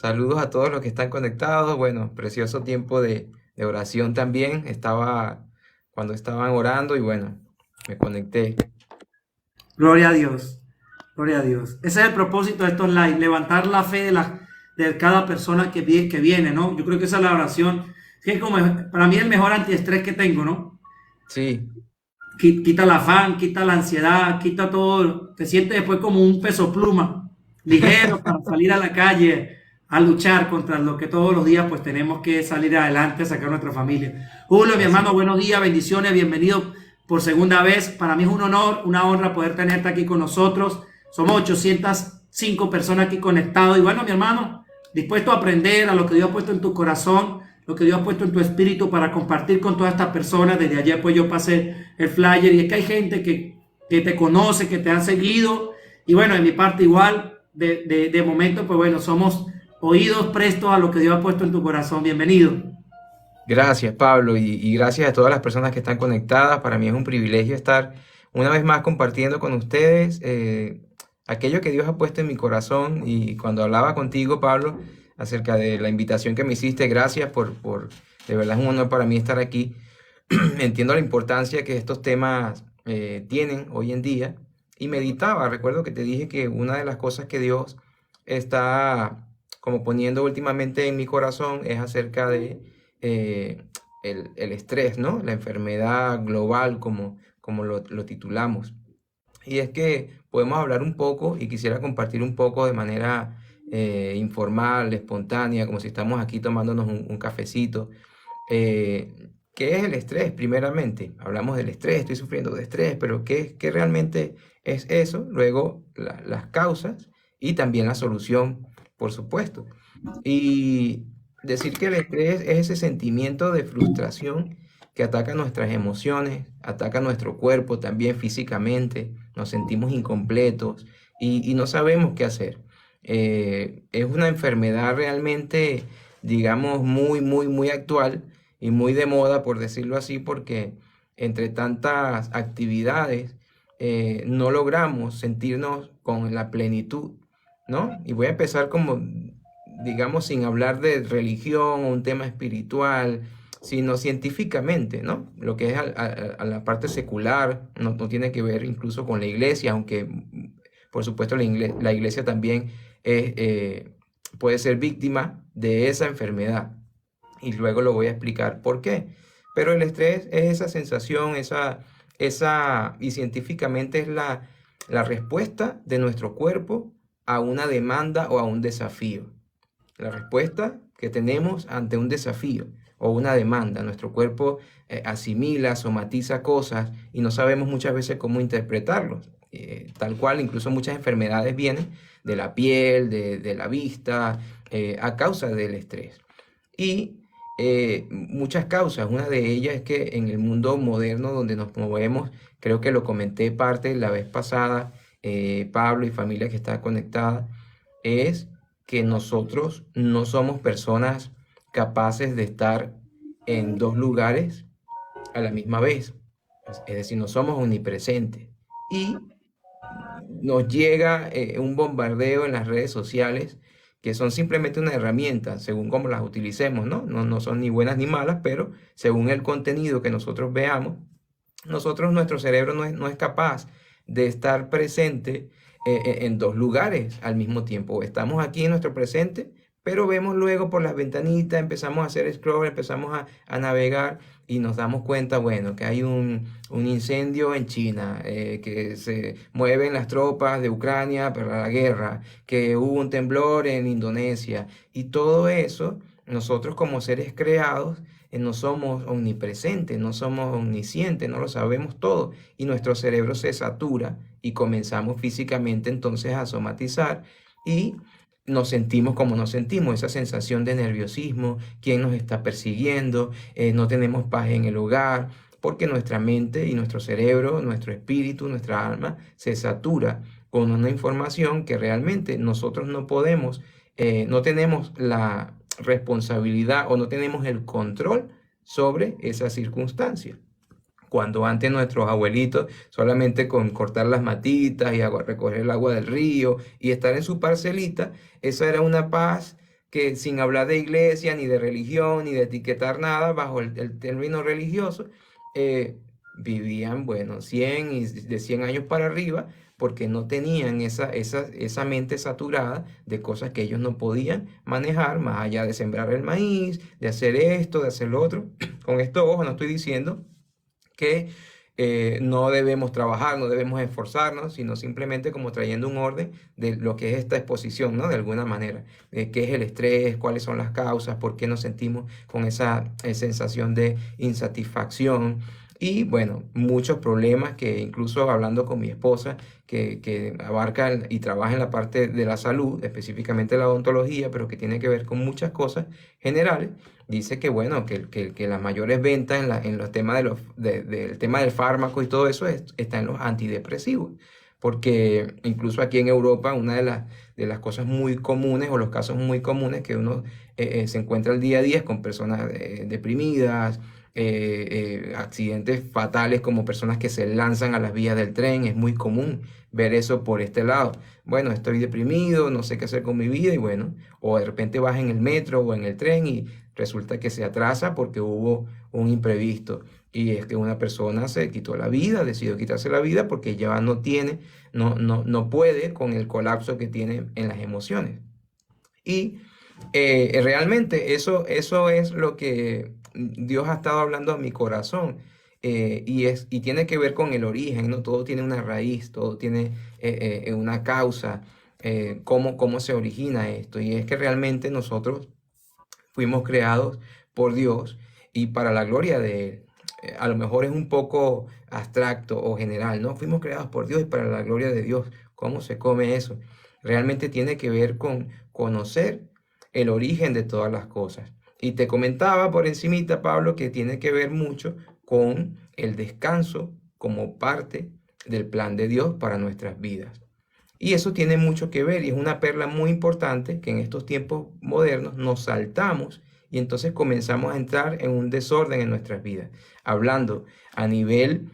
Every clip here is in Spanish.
Saludos a todos los que están conectados. Bueno, precioso tiempo de oración también. Estaba cuando estaban orando y bueno, me conecté. Gloria a Dios, gloria a Dios. Ese es el propósito de estos live, levantar la fe de cada persona que viene, ¿no? Yo creo que esa es la oración, que es como para mí el mejor antiestrés que tengo, ¿no? Sí, Quita el afán, quita la ansiedad, quita todo, te sientes después como un peso pluma, ligero para salir a la calle a luchar contra lo que todos los días pues tenemos que salir adelante, sacar a nuestra familia. Julio, mi así hermano, es. buenos días, bendiciones, bienvenido por segunda vez. Para mí es un honor, una honra poder tenerte aquí con nosotros. Somos 805 personas aquí conectados y bueno, mi hermano, dispuesto a aprender a lo que Dios ha puesto en tu corazón, lo que Dios ha puesto en tu espíritu para compartir con todas estas personas. Desde ayer pues yo pasé el flyer y es que hay gente que te conoce, que te han seguido y bueno, de mi parte igual, de momento pues bueno, somos oídos prestos a lo que Dios ha puesto en tu corazón. Bienvenido. Gracias, Pablo, y gracias a todas las personas que están conectadas. Para mí es un privilegio estar una vez más compartiendo con ustedes aquello que Dios ha puesto en mi corazón. Y cuando hablaba contigo, Pablo, acerca de la invitación que me hiciste, gracias de verdad es un honor para mí estar aquí. Entiendo la importancia que estos temas tienen hoy en día y meditaba, recuerdo que te dije que una de las cosas que Dios está como poniendo últimamente en mi corazón es acerca de el estrés, ¿no? La enfermedad global, como lo titulamos. Y es que podemos hablar un poco y quisiera compartir un poco de manera informal, espontánea, como si estamos aquí tomándonos un cafecito. ¿Qué es el estrés? Primeramente, hablamos del estrés, estoy sufriendo de estrés, pero ¿qué realmente es eso? Luego, las causas y también la solución, por supuesto. Y decir que el estrés es ese sentimiento de frustración que ataca nuestras emociones, ataca nuestro cuerpo también físicamente, nos sentimos incompletos y no sabemos qué hacer. Es una enfermedad realmente, digamos, muy actual y muy de moda, por decirlo así, porque entre tantas actividades no logramos sentirnos con la plenitud, ¿no? Y voy a empezar como, digamos, sin hablar de religión o un tema espiritual, sino científicamente, ¿no? Lo que es a la parte secular, no tiene que ver incluso con la iglesia, aunque por supuesto la iglesia también puede ser víctima de esa enfermedad. Y luego lo voy a explicar por qué. Pero el estrés es esa sensación, y científicamente es la respuesta de nuestro cuerpo a una demanda o a un desafío. La respuesta que tenemos ante un desafío o una demanda. Nuestro cuerpo asimila, somatiza cosas y no sabemos muchas veces cómo interpretarlos. Tal cual, incluso muchas enfermedades vienen de la piel, de la vista, a causa del estrés. Y muchas causas, una de ellas es que en el mundo moderno donde nos movemos, creo que lo comenté parte la vez pasada, Pablo y familia que está conectada, es que nosotros no somos personas capaces de estar en dos lugares a la misma vez. Es decir, no somos omnipresentes. Y nos llega un bombardeo en las redes sociales que son simplemente una herramienta, según cómo las utilicemos, ¿no? No son ni buenas ni malas, pero según el contenido que nosotros veamos, nuestro cerebro no es capaz de estar presente en dos lugares al mismo tiempo. Estamos aquí en nuestro presente, pero vemos luego por las ventanitas, empezamos a hacer scroll, empezamos a navegar y nos damos cuenta, bueno, que hay un incendio en China, que se mueven las tropas de Ucrania para la guerra, que hubo un temblor en Indonesia y todo eso, nosotros como seres creados, no somos omnipresentes, no somos omniscientes, no lo sabemos todo y nuestro cerebro se satura y comenzamos físicamente entonces a somatizar y nos sentimos como nos sentimos, esa sensación de nerviosismo, quién nos está persiguiendo, no tenemos paz en el hogar, porque nuestra mente y nuestro cerebro, nuestro espíritu, nuestra alma se satura con una información que realmente nosotros no podemos, no tenemos la responsabilidad o no tenemos el control sobre esa circunstancia. Cuando antes nuestros abuelitos solamente con cortar las matitas y recoger el agua del río y estar en su parcelita, esa era una paz que sin hablar de iglesia, ni de religión, ni de etiquetar nada bajo el término religioso, vivían, bueno, 100 y de 100 años para arriba, porque no tenían esa mente saturada de cosas que ellos no podían manejar, más allá de sembrar el maíz, de hacer esto, de hacer lo otro. Con esto, ojo, no estoy diciendo que no debemos trabajar, no debemos esforzarnos, sino simplemente como trayendo un orden de lo que es esta exposición, ¿no? De alguna manera, qué es el estrés, cuáles son las causas, por qué nos sentimos con esa sensación de insatisfacción. Y bueno, muchos problemas que incluso hablando con mi esposa, que abarca y trabaja en la parte de la salud, específicamente la odontología, pero que tiene que ver con muchas cosas generales, dice que bueno, que las mayores ventas en los temas del tema del fármaco y todo eso está en los antidepresivos. Porque incluso aquí en Europa, una de las cosas muy comunes o los casos muy comunes que uno se encuentra al día a día es con personas deprimidas, accidentes fatales como personas que se lanzan a las vías del tren. Es muy común ver eso por este lado. Bueno, estoy deprimido, no sé qué hacer con mi vida y bueno, o de repente vas en el metro o en el tren y resulta que se atrasa porque hubo un imprevisto y es que una persona se quitó la vida, decidió quitarse la vida porque ya no tiene, no puede con el colapso que tiene en las emociones. Y realmente eso es lo que Dios ha estado hablando a mi corazón. Y tiene que ver con el origen, ¿no? Todo tiene una raíz, todo tiene una causa, cómo se origina esto. Y es que realmente nosotros fuimos creados por Dios y para la gloria de Él. A lo mejor es un poco abstracto o general, ¿no? Fuimos creados por Dios y para la gloria de Dios. ¿Cómo se come eso? Realmente tiene que ver con conocer el origen de todas las cosas. Y te comentaba por encimita, Pablo, que tiene que ver mucho con el descanso como parte del plan de Dios para nuestras vidas. Y eso tiene mucho que ver y es una perla muy importante que en estos tiempos modernos nos saltamos y entonces comenzamos a entrar en un desorden en nuestras vidas. Hablando a nivel,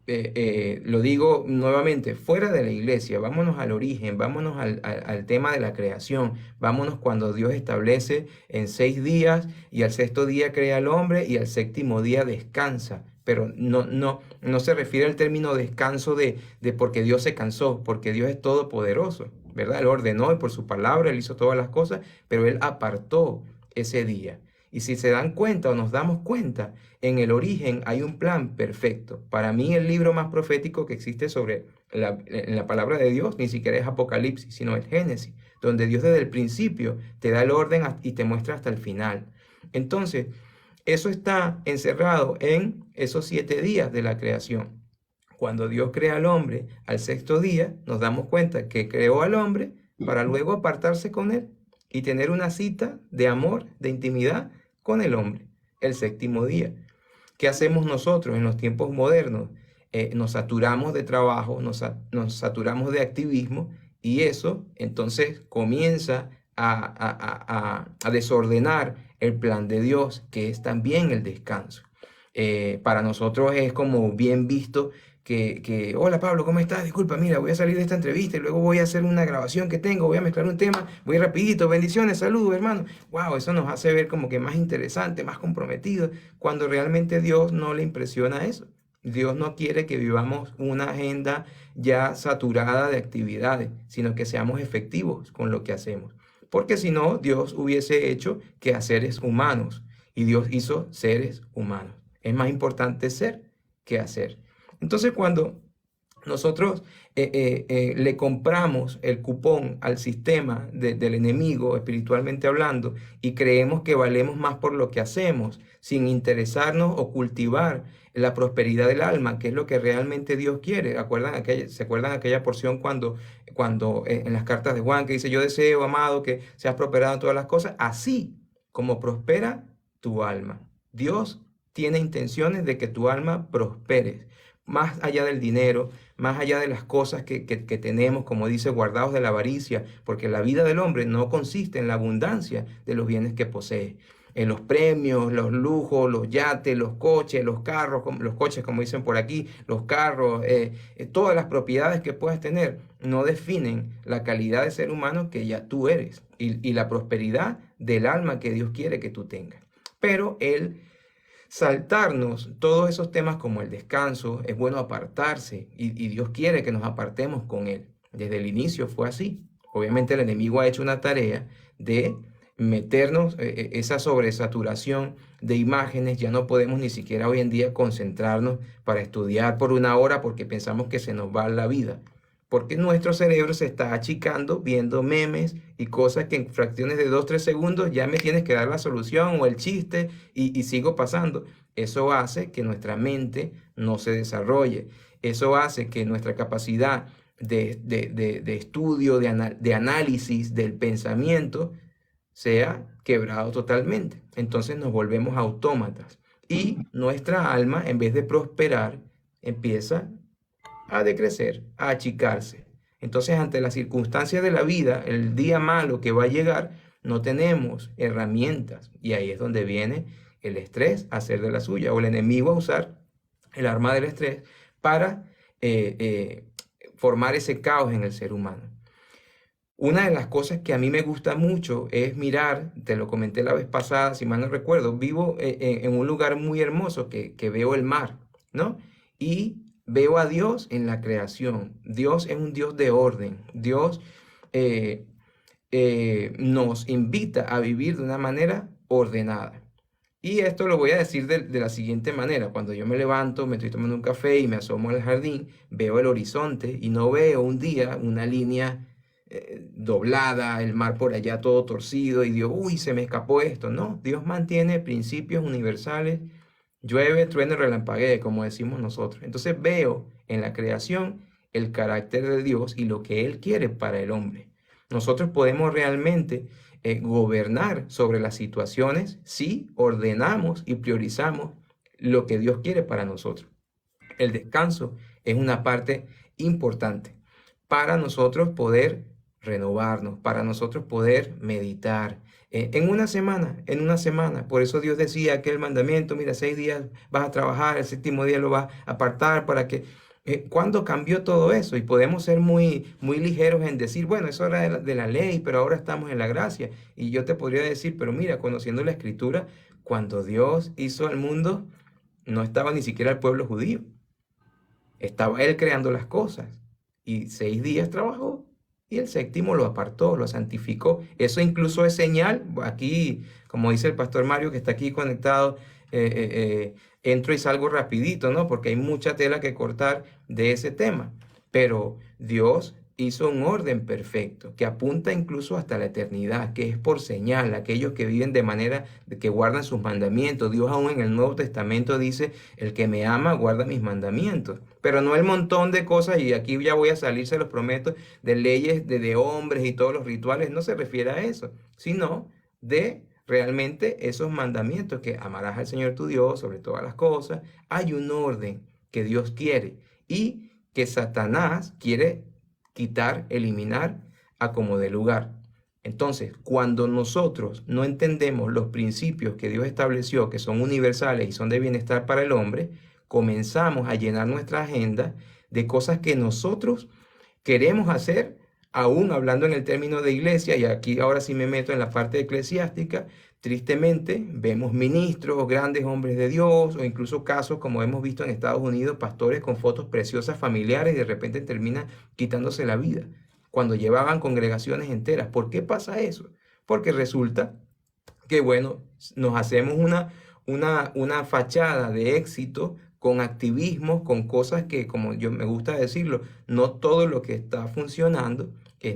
lo digo nuevamente, fuera de la iglesia, vámonos al origen, vámonos al tema de la creación, vámonos cuando Dios establece en 6 días y al sexto día crea al hombre y al séptimo día descansa. Pero no se refiere al término descanso de porque Dios se cansó, porque Dios es todopoderoso, ¿verdad? Él ordenó y por su palabra Él hizo todas las cosas, pero Él apartó ese día. Y si se dan cuenta o nos damos cuenta, en el origen hay un plan perfecto. Para mí el libro más profético que existe en la palabra de Dios ni siquiera es Apocalipsis, sino el Génesis, donde Dios desde el principio te da el orden y te muestra hasta el final. Entonces, eso está encerrado en esos 7 días de la creación. Cuando Dios crea al hombre al sexto día, nos damos cuenta que creó al hombre para luego apartarse con él y tener una cita de amor, de intimidad con el hombre, el séptimo día. ¿Qué hacemos nosotros en los tiempos modernos? Nos saturamos de trabajo, nos saturamos de activismo y eso entonces comienza a desordenar el plan de Dios, que es también el descanso. Para nosotros es como bien visto hola Pablo, ¿cómo estás? Disculpa, mira, voy a salir de esta entrevista y luego voy a hacer una grabación que tengo, voy a mezclar un tema, voy rapidito, bendiciones, saludos, hermano. Wow, eso nos hace ver como que más interesante, más comprometido, cuando realmente Dios no le impresiona eso. Dios no quiere que vivamos una agenda ya saturada de actividades, sino que seamos efectivos con lo que hacemos. Porque si no, Dios hubiese hecho que a seres humanos y Dios hizo seres humanos. Es más importante ser que hacer. Entonces, cuando nosotros le compramos el cupón al sistema del enemigo, espiritualmente hablando, y creemos que valemos más por lo que hacemos, sin interesarnos o cultivar la prosperidad del alma, que es lo que realmente Dios quiere. ¿Se acuerdan aquella porción cuando en las cartas de Juan que dice, yo deseo, amado, que seas prosperado en todas las cosas, así como prospera tu alma? Dios tiene intenciones de que tu alma prospere, más allá del dinero, más allá de las cosas que tenemos, como dice, guardados de la avaricia, porque la vida del hombre no consiste en la abundancia de los bienes que posee. los premios, los lujos, los yates, los coches, los carros, los coches como dicen por aquí, los carros, todas las propiedades que puedas tener no definen la calidad de ser humano que ya tú eres y la prosperidad del alma que Dios quiere que tú tengas. Pero el saltarnos todos esos temas como el descanso, es bueno apartarse y Dios quiere que nos apartemos con Él. Desde el inicio fue así. Obviamente el enemigo ha hecho una tarea de meternos esa sobresaturación de imágenes. Ya no podemos ni siquiera hoy en día concentrarnos para estudiar por una hora porque pensamos que se nos va la vida. Porque nuestro cerebro se está achicando viendo memes y cosas que en fracciones de 2, 3 segundos ya me tienes que dar la solución o el chiste y sigo pasando. Eso hace que nuestra mente no se desarrolle. Eso hace que nuestra capacidad de estudio, de análisis del pensamiento sea quebrado totalmente. Entonces nos volvemos autómatas y nuestra alma, en vez de prosperar, empieza a decrecer, a achicarse. Entonces, ante las circunstancias de la vida, el día malo que va a llegar, no tenemos herramientas. Y ahí es donde viene el estrés a hacer de la suya, o el enemigo a usar el arma del estrés para formar ese caos en el ser humano. Una de las cosas que a mí me gusta mucho es mirar, te lo comenté la vez pasada, si mal no recuerdo, vivo en un lugar muy hermoso que veo el mar, ¿no? Y veo a Dios en la creación. Dios es un Dios de orden. Dios nos invita a vivir de una manera ordenada. Y esto lo voy a decir de la siguiente manera. Cuando yo me levanto, me estoy tomando un café y me asomo al jardín, veo el horizonte y no veo un día una línea doblada, el mar por allá todo torcido y digo, uy, se me escapó esto. No, Dios mantiene principios universales. Llueve, truene, relampaguee, como decimos nosotros. Entonces veo en la creación el carácter de Dios y lo que Él quiere para el hombre. Nosotros podemos realmente gobernar sobre las situaciones si ordenamos y priorizamos lo que Dios quiere para nosotros. El descanso es una parte importante para nosotros poder renovarnos, para nosotros poder meditar. En una semana. Por eso Dios decía aquel mandamiento, mira, 6 días vas a trabajar, el séptimo día lo vas a apartar para que... ¿Cuándo cambió todo eso? Y podemos ser muy, muy ligeros en decir, bueno, eso era de la ley, pero ahora estamos en la gracia. Y yo te podría decir, pero mira, conociendo la escritura, cuando Dios hizo al mundo, no estaba ni siquiera el pueblo judío. Estaba Él creando las cosas. Y 6 días trabajó. Y el séptimo lo apartó, lo santificó. Eso incluso es señal. Aquí, como dice el pastor Mario, que está aquí conectado, entro y salgo rapidito, ¿no? Porque hay mucha tela que cortar de ese tema. Pero Dios hizo un orden perfecto que apunta incluso hasta la eternidad, que es por señal, aquellos que viven de manera de que guardan sus mandamientos. Dios aún en el Nuevo Testamento dice, el que me ama guarda mis mandamientos. Pero no el montón de cosas, y aquí ya voy a salir, se los prometo, de leyes de hombres y todos los rituales, no se refiere a eso, sino de realmente esos mandamientos que amarás al Señor tu Dios sobre todas las cosas. Hay un orden que Dios quiere y que Satanás quiere quitar, eliminar a como de lugar. Entonces, cuando nosotros no entendemos los principios que Dios estableció, que son universales y son de bienestar para el hombre, comenzamos a llenar nuestra agenda de cosas que nosotros queremos hacer, aún hablando en el término de iglesia, y aquí ahora sí me meto en la parte eclesiástica. Tristemente vemos ministros, grandes hombres de Dios, o incluso casos como hemos visto en Estados Unidos, pastores con fotos preciosas familiares y de repente terminan quitándose la vida cuando llevaban congregaciones enteras. ¿Por qué pasa eso? Porque resulta que, bueno, nos hacemos una fachada de éxito con activismos, con cosas que, como yo me gusta decirlo, no todo lo que está funcionando es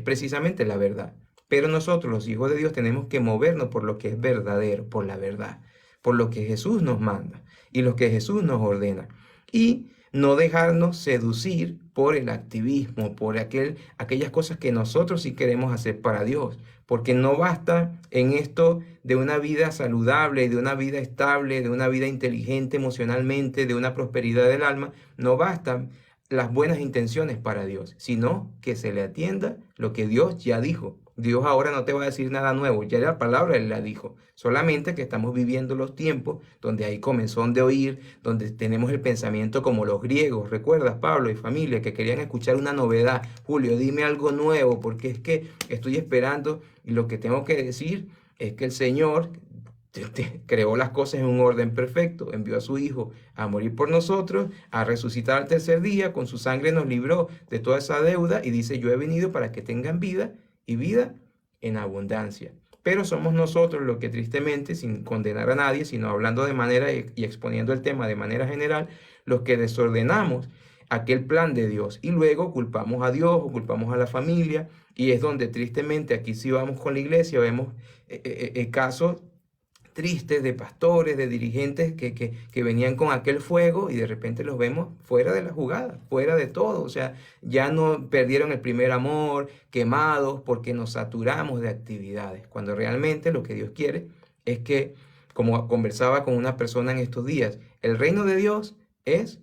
precisamente la verdad. Pero nosotros, los hijos de Dios, tenemos que movernos por lo que es verdadero, por la verdad, por lo que Jesús nos manda y lo que Jesús nos ordena. Y no dejarnos seducir por el activismo, por aquellas cosas que nosotros sí queremos hacer para Dios. Porque no basta en esto de una vida saludable, de una vida estable, de una vida inteligente emocionalmente, de una prosperidad del alma. No bastan las buenas intenciones para Dios, sino que se le atienda lo que Dios ya dijo. Dios ahora no te va a decir nada nuevo, ya la palabra Él la dijo. Solamente que estamos viviendo los tiempos donde hay comezón de oír, donde tenemos el pensamiento como los griegos. ¿Recuerdas, Pablo y familia, que querían escuchar una novedad? Julio, dime algo nuevo, porque es que estoy esperando y lo que tengo que decir es que el Señor creó las cosas en un orden perfecto, envió a su Hijo a morir por nosotros, a resucitar al tercer día, con su sangre nos libró de toda esa deuda y dice, yo he venido para que tengan vida y vida en abundancia. Pero somos nosotros los que tristemente, sin condenar a nadie, sino hablando de manera y exponiendo el tema de manera general, los que desordenamos aquel plan de Dios y luego culpamos a Dios o culpamos a la familia y es donde tristemente aquí sí vamos con la iglesia, vemos casos tristes de pastores, de dirigentes que venían con aquel fuego y de repente los vemos fuera de la jugada, fuera de todo. O sea, ya no perdieron el primer amor, quemados porque nos saturamos de actividades, cuando realmente lo que Dios quiere es que, como conversaba con una persona en estos días, el reino de Dios es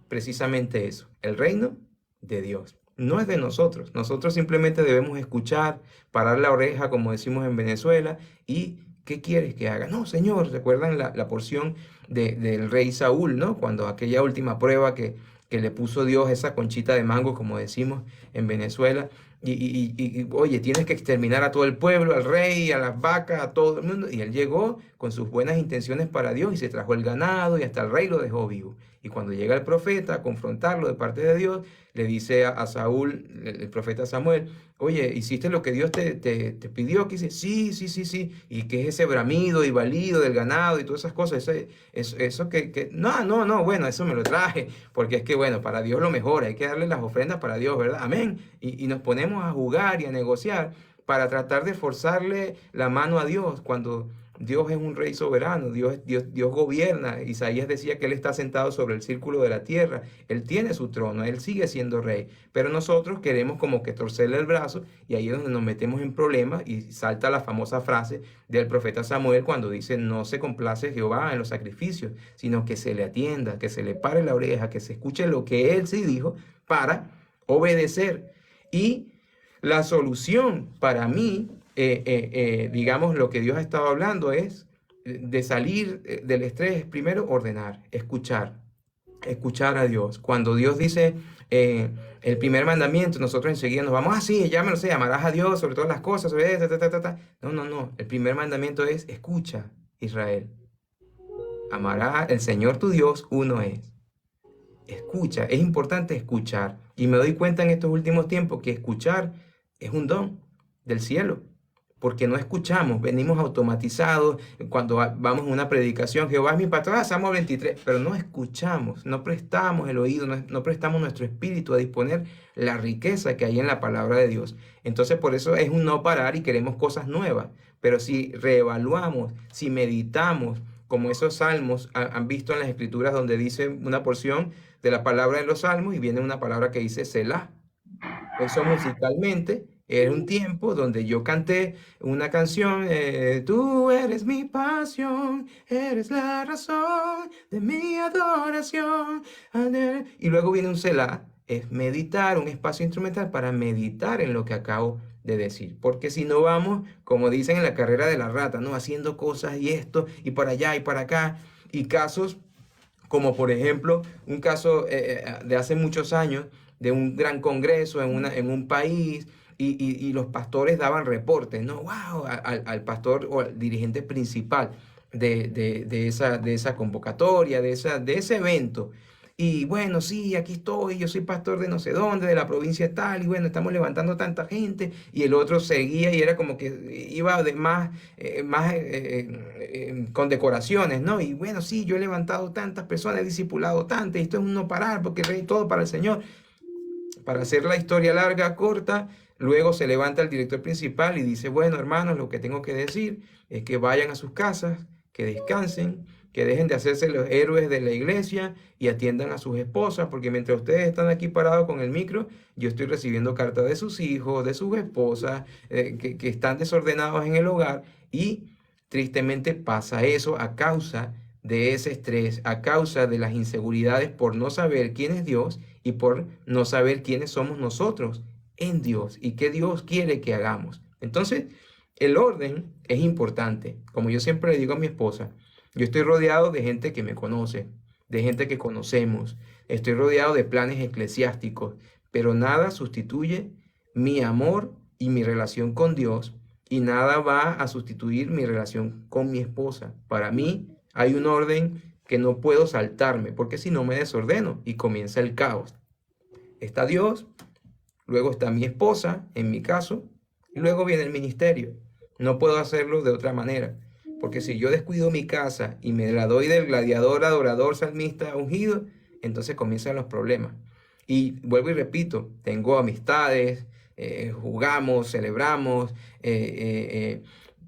precisamente eso, el reino de Dios. No es de nosotros, nosotros simplemente debemos escuchar, parar la oreja, como decimos en Venezuela, y ¿qué quieres que haga? No, Señor, ¿recuerdan la porción del rey Saúl, ¿no? Cuando aquella última prueba que le puso Dios, esa conchita de mango, como decimos en Venezuela, oye, tienes que exterminar a todo el pueblo, al rey, a las vacas, a todo el mundo. Y él llegó con sus buenas intenciones para Dios y se trajo el ganado y hasta el rey lo dejó vivo. Y cuando llega el profeta a confrontarlo de parte de Dios, le dice a Saúl, el profeta Samuel, oye, ¿hiciste lo que Dios te pidió? Que dice, sí, sí, sí, sí. ¿Y qué es ese bramido y balido del ganado y todas esas cosas? No, bueno, eso me lo traje, porque es que, bueno, para Dios lo mejor, hay que darle las ofrendas para Dios, ¿verdad? Amén. Y nos ponemos a jugar y a negociar para tratar de forzarle la mano a Dios cuando Dios es un rey soberano, Dios gobierna. Isaías decía que Él está sentado sobre el círculo de la tierra, Él tiene su trono, Él sigue siendo rey, pero nosotros queremos como que torcerle el brazo y ahí es donde nos metemos en problemas y salta la famosa frase del profeta Samuel cuando dice, no se complace Jehová en los sacrificios, sino que se le atienda, que se le pare la oreja, que se escuche lo que Él sí dijo para obedecer. Y la solución para mí, digamos, lo que Dios ha estado hablando es de salir del estrés, primero ordenar, escuchar a Dios. Cuando Dios dice el primer mandamiento, nosotros enseguida nos vamos, sí, ya me lo sé, amarás a Dios sobre todas las cosas, sobre No, el primer mandamiento es, escucha, Israel, amarás el Señor tu Dios, uno es. Escucha, es importante escuchar. Y me doy cuenta en estos últimos tiempos que escuchar es un don del cielo, porque no escuchamos, venimos automatizados cuando vamos a una predicación, Jehová es mi pastor, Salmo 23, pero no escuchamos, no prestamos el oído, no prestamos nuestro espíritu a disponer la riqueza que hay en la palabra de Dios. Entonces por eso es un no parar y queremos cosas nuevas, pero si reevaluamos, si meditamos, como esos salmos han visto en las escrituras donde dice una porción de la palabra de los salmos y viene una palabra que dice Selah. Eso musicalmente era un tiempo donde yo canté una canción, tú eres mi pasión, eres la razón de mi adoración. Y luego viene un Selah, es meditar, un espacio instrumental para meditar en lo que acabo de decir. Porque si no vamos, como dicen en la carrera de la rata, ¿no? Haciendo cosas y esto, y para allá y para acá, y casos como por ejemplo un caso de hace muchos años, de un gran congreso en un país, y los pastores daban reportes, ¿no? ¡Wow! Al pastor o al dirigente principal de esa convocatoria, de ese evento. Y bueno, sí, aquí estoy, yo soy pastor de no sé dónde, de la provincia tal, y bueno, estamos levantando tanta gente, y el otro seguía y era como que iba de con decoraciones, ¿no? Y bueno, sí, yo he levantado tantas personas, he discipulado tantas, y esto es un no parar, porque rey todo para el Señor. Para hacer la historia larga, corta, luego se levanta el director principal y dice, bueno, hermanos, lo que tengo que decir es que vayan a sus casas, que descansen, que dejen de hacerse los héroes de la iglesia y atiendan a sus esposas, porque mientras ustedes están aquí parados con el micro, yo estoy recibiendo cartas de sus hijos, de sus esposas, que están desordenados en el hogar, y tristemente pasa eso a causa de ese estrés, a causa de las inseguridades por no saber quién es Dios y por no saber quiénes somos nosotros en Dios y qué Dios quiere que hagamos. Entonces, el orden es importante. Como yo siempre le digo a mi esposa, yo estoy rodeado de gente que me conoce, de gente que conocemos, estoy rodeado de planes eclesiásticos, pero nada sustituye mi amor y mi relación con Dios y nada va a sustituir mi relación con mi esposa. Para mí hay un orden que no puedo saltarme, porque si no me desordeno y comienza el caos. Está Dios, luego está mi esposa, en mi caso, y luego viene el ministerio. No puedo hacerlo de otra manera, porque si yo descuido mi casa y me la doy del gladiador, adorador, salmista, ungido, entonces comienzan los problemas. Y vuelvo y repito, tengo amistades, jugamos, celebramos,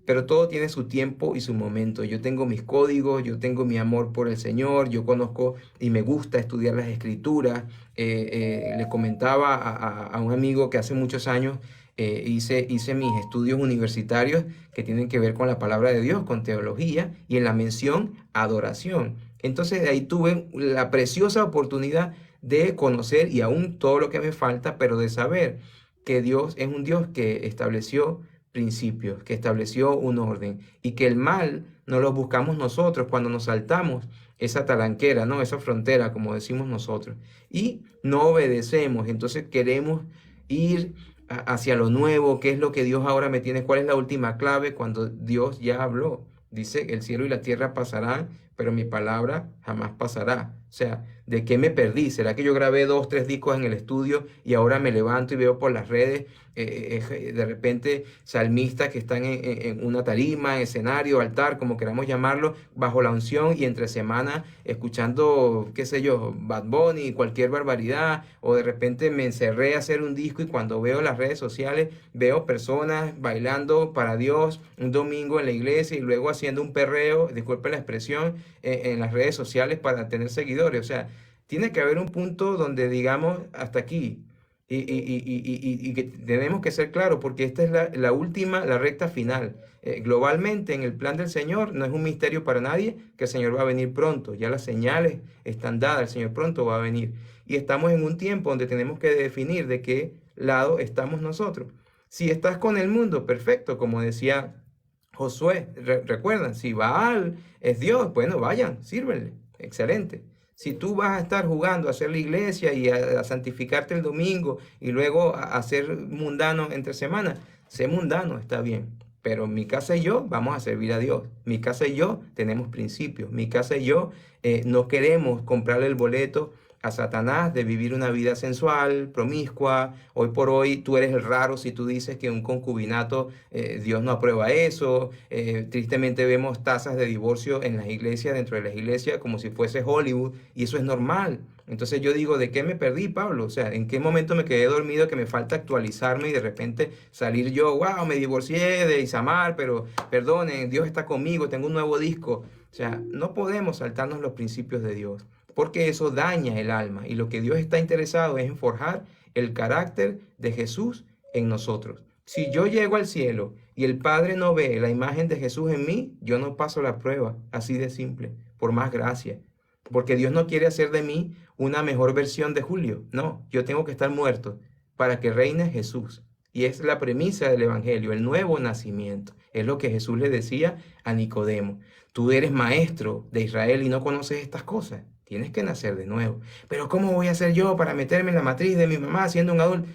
pero todo tiene su tiempo y su momento. Yo tengo mis códigos, yo tengo mi amor por el Señor, yo conozco y me gusta estudiar las escrituras. Le comentaba a un amigo que hace muchos años hice mis estudios universitarios que tienen que ver con la palabra de Dios, con teología y en la mención adoración. Entonces de ahí tuve la preciosa oportunidad de conocer y aún todo lo que me falta, pero de saber que Dios es un Dios que estableció principios, que estableció un orden y que el mal no lo buscamos nosotros cuando nos saltamos esa talanquera, ¿no? Esa frontera, como decimos nosotros, y no obedecemos. Entonces queremos ir hacia lo nuevo, qué es lo que Dios ahora me tiene, cuál es la última clave cuando Dios ya habló. Dice, el cielo y la tierra pasarán, pero mi palabra jamás pasará. O sea, ¿de qué me perdí? ¿Será que yo grabé 2, 3 discos en el estudio y ahora me levanto y veo por las redes de repente salmistas que están en una tarima, escenario, altar, como queramos llamarlo, bajo la unción y entre semana escuchando, qué sé yo, Bad Bunny, cualquier barbaridad, o de repente me encerré a hacer un disco y cuando veo las redes sociales veo personas bailando para Dios un domingo en la iglesia y luego haciendo un perreo, disculpe la expresión, en las redes sociales para tener seguidores. O sea, tiene que haber un punto donde digamos hasta aquí. Y que tenemos que ser claros porque esta es la última, la recta final. Globalmente, en el plan del Señor, no es un misterio para nadie que el Señor va a venir pronto. Ya las señales están dadas, el Señor pronto va a venir. Y estamos en un tiempo donde tenemos que definir de qué lado estamos nosotros. Si estás con el mundo, perfecto, como decía Josué, recuerdan, si Baal es Dios, bueno, vayan, sírvenle, excelente. Si tú vas a estar jugando a hacer la iglesia y a santificarte el domingo y luego a ser mundano entre semanas, sé mundano, está bien. Pero mi casa y yo vamos a servir a Dios. Mi casa y yo tenemos principios. Mi casa y yo no queremos comprarle el boleto a Satanás de vivir una vida sensual, promiscua. Hoy por hoy tú eres el raro si tú dices que un concubinato, Dios no aprueba eso. Tristemente vemos tasas de divorcio en las iglesias, dentro de las iglesias, como si fuese Hollywood, y eso es normal. Entonces yo digo, ¿de qué me perdí, Pablo? O sea, ¿en qué momento me quedé dormido que me falta actualizarme y de repente salir yo, wow, me divorcié de Isamar, pero perdonen, Dios está conmigo, tengo un nuevo disco? O sea, no podemos saltarnos los principios de Dios, porque eso daña el alma y lo que Dios está interesado es en forjar el carácter de Jesús en nosotros. Si yo llego al cielo y el Padre no ve la imagen de Jesús en mí, yo no paso la prueba, así de simple, por más gracia. Porque Dios no quiere hacer de mí una mejor versión de Julio. No, yo tengo que estar muerto para que reine Jesús. Y es la premisa del Evangelio, el nuevo nacimiento. Es lo que Jesús le decía a Nicodemo. Tú eres maestro de Israel y no conoces estas cosas. Tienes que nacer de nuevo. Pero ¿cómo voy a hacer yo para meterme en la matriz de mi mamá siendo un adulto?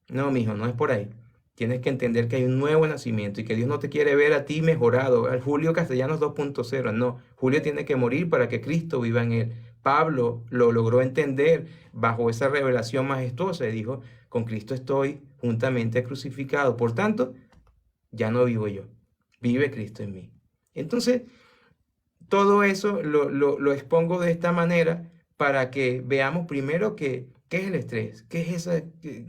No, mijo, no es por ahí. Tienes que entender que hay un nuevo nacimiento y que Dios no te quiere ver a ti mejorado. Al Julio Castellanos 2.0. No, Julio tiene que morir para que Cristo viva en él. Pablo lo logró entender bajo esa revelación majestuosa y dijo, con Cristo estoy juntamente crucificado. Por tanto, ya no vivo yo, vive Cristo en mí. Entonces, todo eso lo expongo de esta manera para que veamos primero qué es el estrés, qué es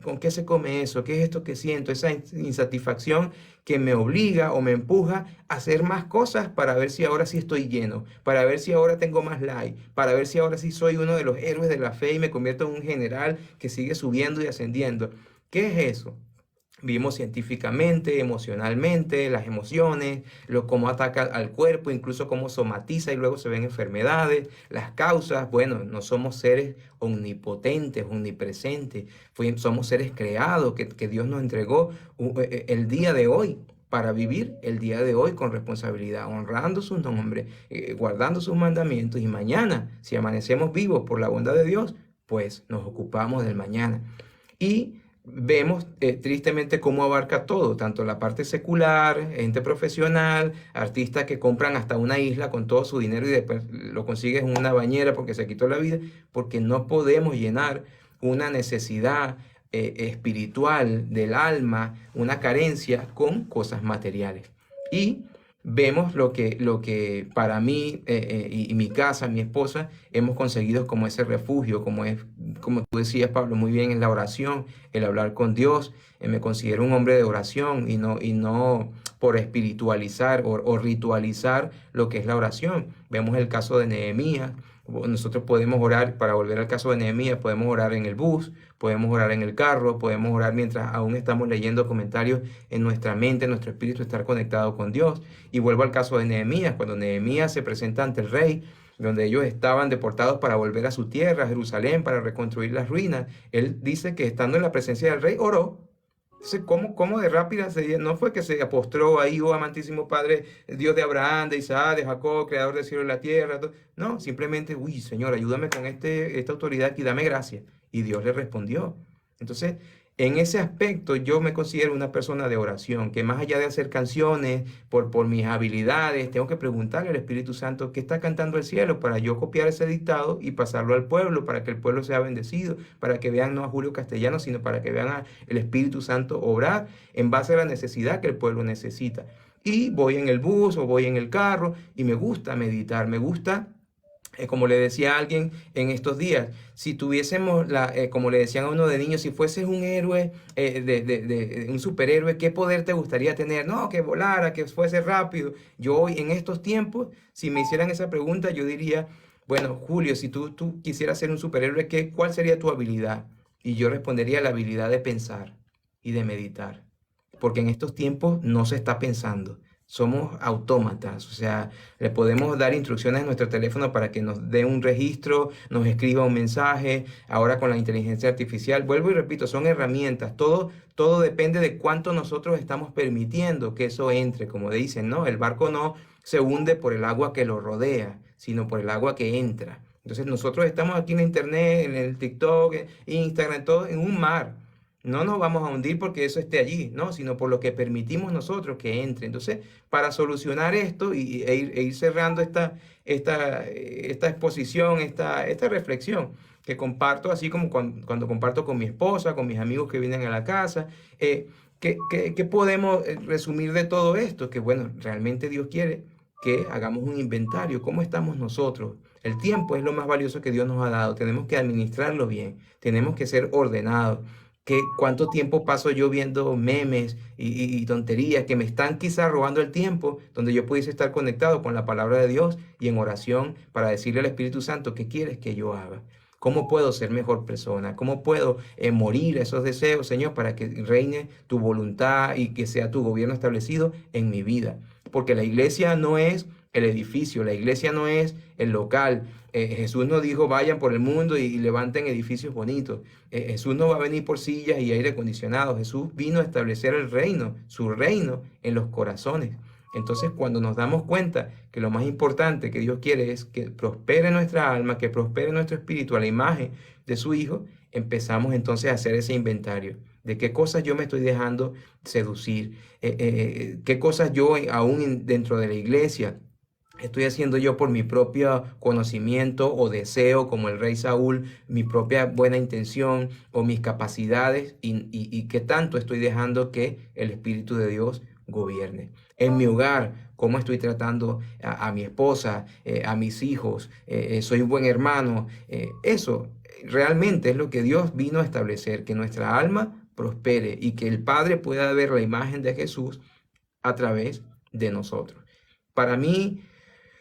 con qué se come eso, qué es esto que siento, esa insatisfacción que me obliga o me empuja a hacer más cosas para ver si ahora sí estoy lleno, para ver si ahora tengo más like, para ver si ahora sí soy uno de los héroes de la fe y me convierto en un general que sigue subiendo y ascendiendo. ¿Qué es eso? Vimos científicamente, emocionalmente, las emociones, cómo ataca al cuerpo, incluso cómo somatiza y luego se ven enfermedades, las causas. Bueno, no somos seres omnipotentes, omnipresentes, somos seres creados que Dios nos entregó el día de hoy para vivir el día de hoy con responsabilidad, honrando su nombre, guardando sus mandamientos y mañana, si amanecemos vivos por la bondad de Dios, pues nos ocupamos del mañana. Y vemos tristemente cómo abarca todo, tanto la parte secular, gente profesional, artistas que compran hasta una isla con todo su dinero y después lo consigues en una bañera porque se quitó la vida, porque no podemos llenar una necesidad espiritual del alma, una carencia con cosas materiales. Y vemos lo que para mí y mi casa, mi esposa, hemos conseguido como ese refugio, como tú decías, Pablo, muy bien, en la oración, el hablar con Dios. Me considero un hombre de oración y no por espiritualizar o ritualizar lo que es la oración. Vemos el caso de Nehemías. Nosotros podemos orar, para volver al caso de Nehemías, podemos orar en el bus, podemos orar en el carro, podemos orar mientras aún estamos leyendo comentarios en nuestra mente, en nuestro espíritu, estar conectado con Dios. Y vuelvo al caso de Nehemías, cuando Nehemías se presenta ante el rey, donde ellos estaban deportados para volver a su tierra, a Jerusalén, para reconstruir las ruinas. Él dice que estando en la presencia del rey, oró. Entonces, ¿cómo de rápida no fue que se apostró ahí, oh amantísimo Padre, Dios de Abraham, de Isaac, de Jacob, creador del cielo y la tierra? No, simplemente, uy, Señor, ayúdame con esta autoridad aquí, dame gracia. Y Dios le respondió. Entonces, en ese aspecto yo me considero una persona de oración, que más allá de hacer canciones por mis habilidades, tengo que preguntarle al Espíritu Santo qué está cantando el cielo para yo copiar ese dictado y pasarlo al pueblo, para que el pueblo sea bendecido, para que vean no a Julio Castellano, sino para que vean al Espíritu Santo obrar en base a la necesidad que el pueblo necesita. Y voy en el bus o voy en el carro y me gusta meditar, me gusta como le decía a alguien en estos días, si tuviésemos, como le decían a uno de niños, si fueses un héroe, un superhéroe, ¿qué poder te gustaría tener? No, que volara, que fuese rápido. Yo hoy, en estos tiempos, si me hicieran esa pregunta, yo diría, bueno, Julio, si tú quisieras ser un superhéroe, ¿cuál sería tu habilidad? Y yo respondería la habilidad de pensar y de meditar, porque en estos tiempos no se está pensando. Somos autómatas, o sea, le podemos dar instrucciones a nuestro teléfono para que nos dé un registro, nos escriba un mensaje. Ahora con la inteligencia artificial, vuelvo y repito, son herramientas. Todo depende de cuánto nosotros estamos permitiendo que eso entre. Como dicen, ¿no? El barco no se hunde por el agua que lo rodea, sino por el agua que entra. Entonces nosotros estamos aquí en internet, en el TikTok, en Instagram, todo en un mar. No nos vamos a hundir porque eso esté allí, ¿no? Sino por lo que permitimos nosotros que entre. Entonces, para solucionar esto e ir cerrando esta exposición, esta reflexión que comparto, así como cuando comparto con mi esposa, con mis amigos que vienen a la casa, ¿qué podemos resumir de todo esto? Que bueno, realmente Dios quiere que hagamos un inventario. ¿Cómo estamos nosotros? El tiempo es lo más valioso que Dios nos ha dado. Tenemos que administrarlo bien. Tenemos que ser ordenados. ¿Cuánto tiempo paso yo viendo memes y tonterías que me están quizás robando el tiempo donde yo pudiese estar conectado con la palabra de Dios y en oración para decirle al Espíritu Santo qué quieres que yo haga? ¿Cómo puedo ser mejor persona? ¿Cómo puedo morir a esos deseos, Señor, para que reine tu voluntad y que sea tu gobierno establecido en mi vida? Porque la iglesia no es el edificio, la iglesia no es el local. Jesús no dijo vayan por el mundo y levanten edificios bonitos. Jesús no va a venir por sillas y aire acondicionado. Jesús vino a establecer el reino, su reino en los corazones. Entonces, cuando nos damos cuenta que lo más importante que Dios quiere es que prospere nuestra alma, que prospere nuestro espíritu a la imagen de su Hijo, empezamos entonces a hacer ese inventario de qué cosas yo me estoy dejando seducir, qué cosas yo aún dentro de la iglesia estoy haciendo yo por mi propio conocimiento o deseo, como el rey Saúl, mi propia buena intención o mis capacidades y qué tanto estoy dejando que el Espíritu de Dios gobierne. En mi hogar, cómo estoy tratando a mi esposa, a mis hijos, soy un buen hermano. Eso realmente es lo que Dios vino a establecer, que nuestra alma prospere y que el Padre pueda ver la imagen de Jesús a través de nosotros. Para mí,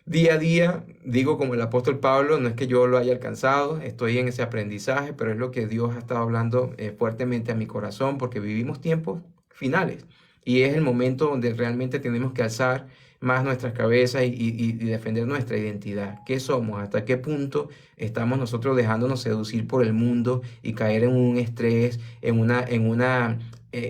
día a día, digo como el apóstol Pablo, no es que yo lo haya alcanzado, estoy en ese aprendizaje, pero es lo que Dios ha estado hablando fuertemente a mi corazón, porque vivimos tiempos finales. Y es el momento donde realmente tenemos que alzar más nuestras cabezas y defender nuestra identidad. ¿Qué somos? ¿Hasta qué punto estamos nosotros dejándonos seducir por el mundo y caer en un estrés, en una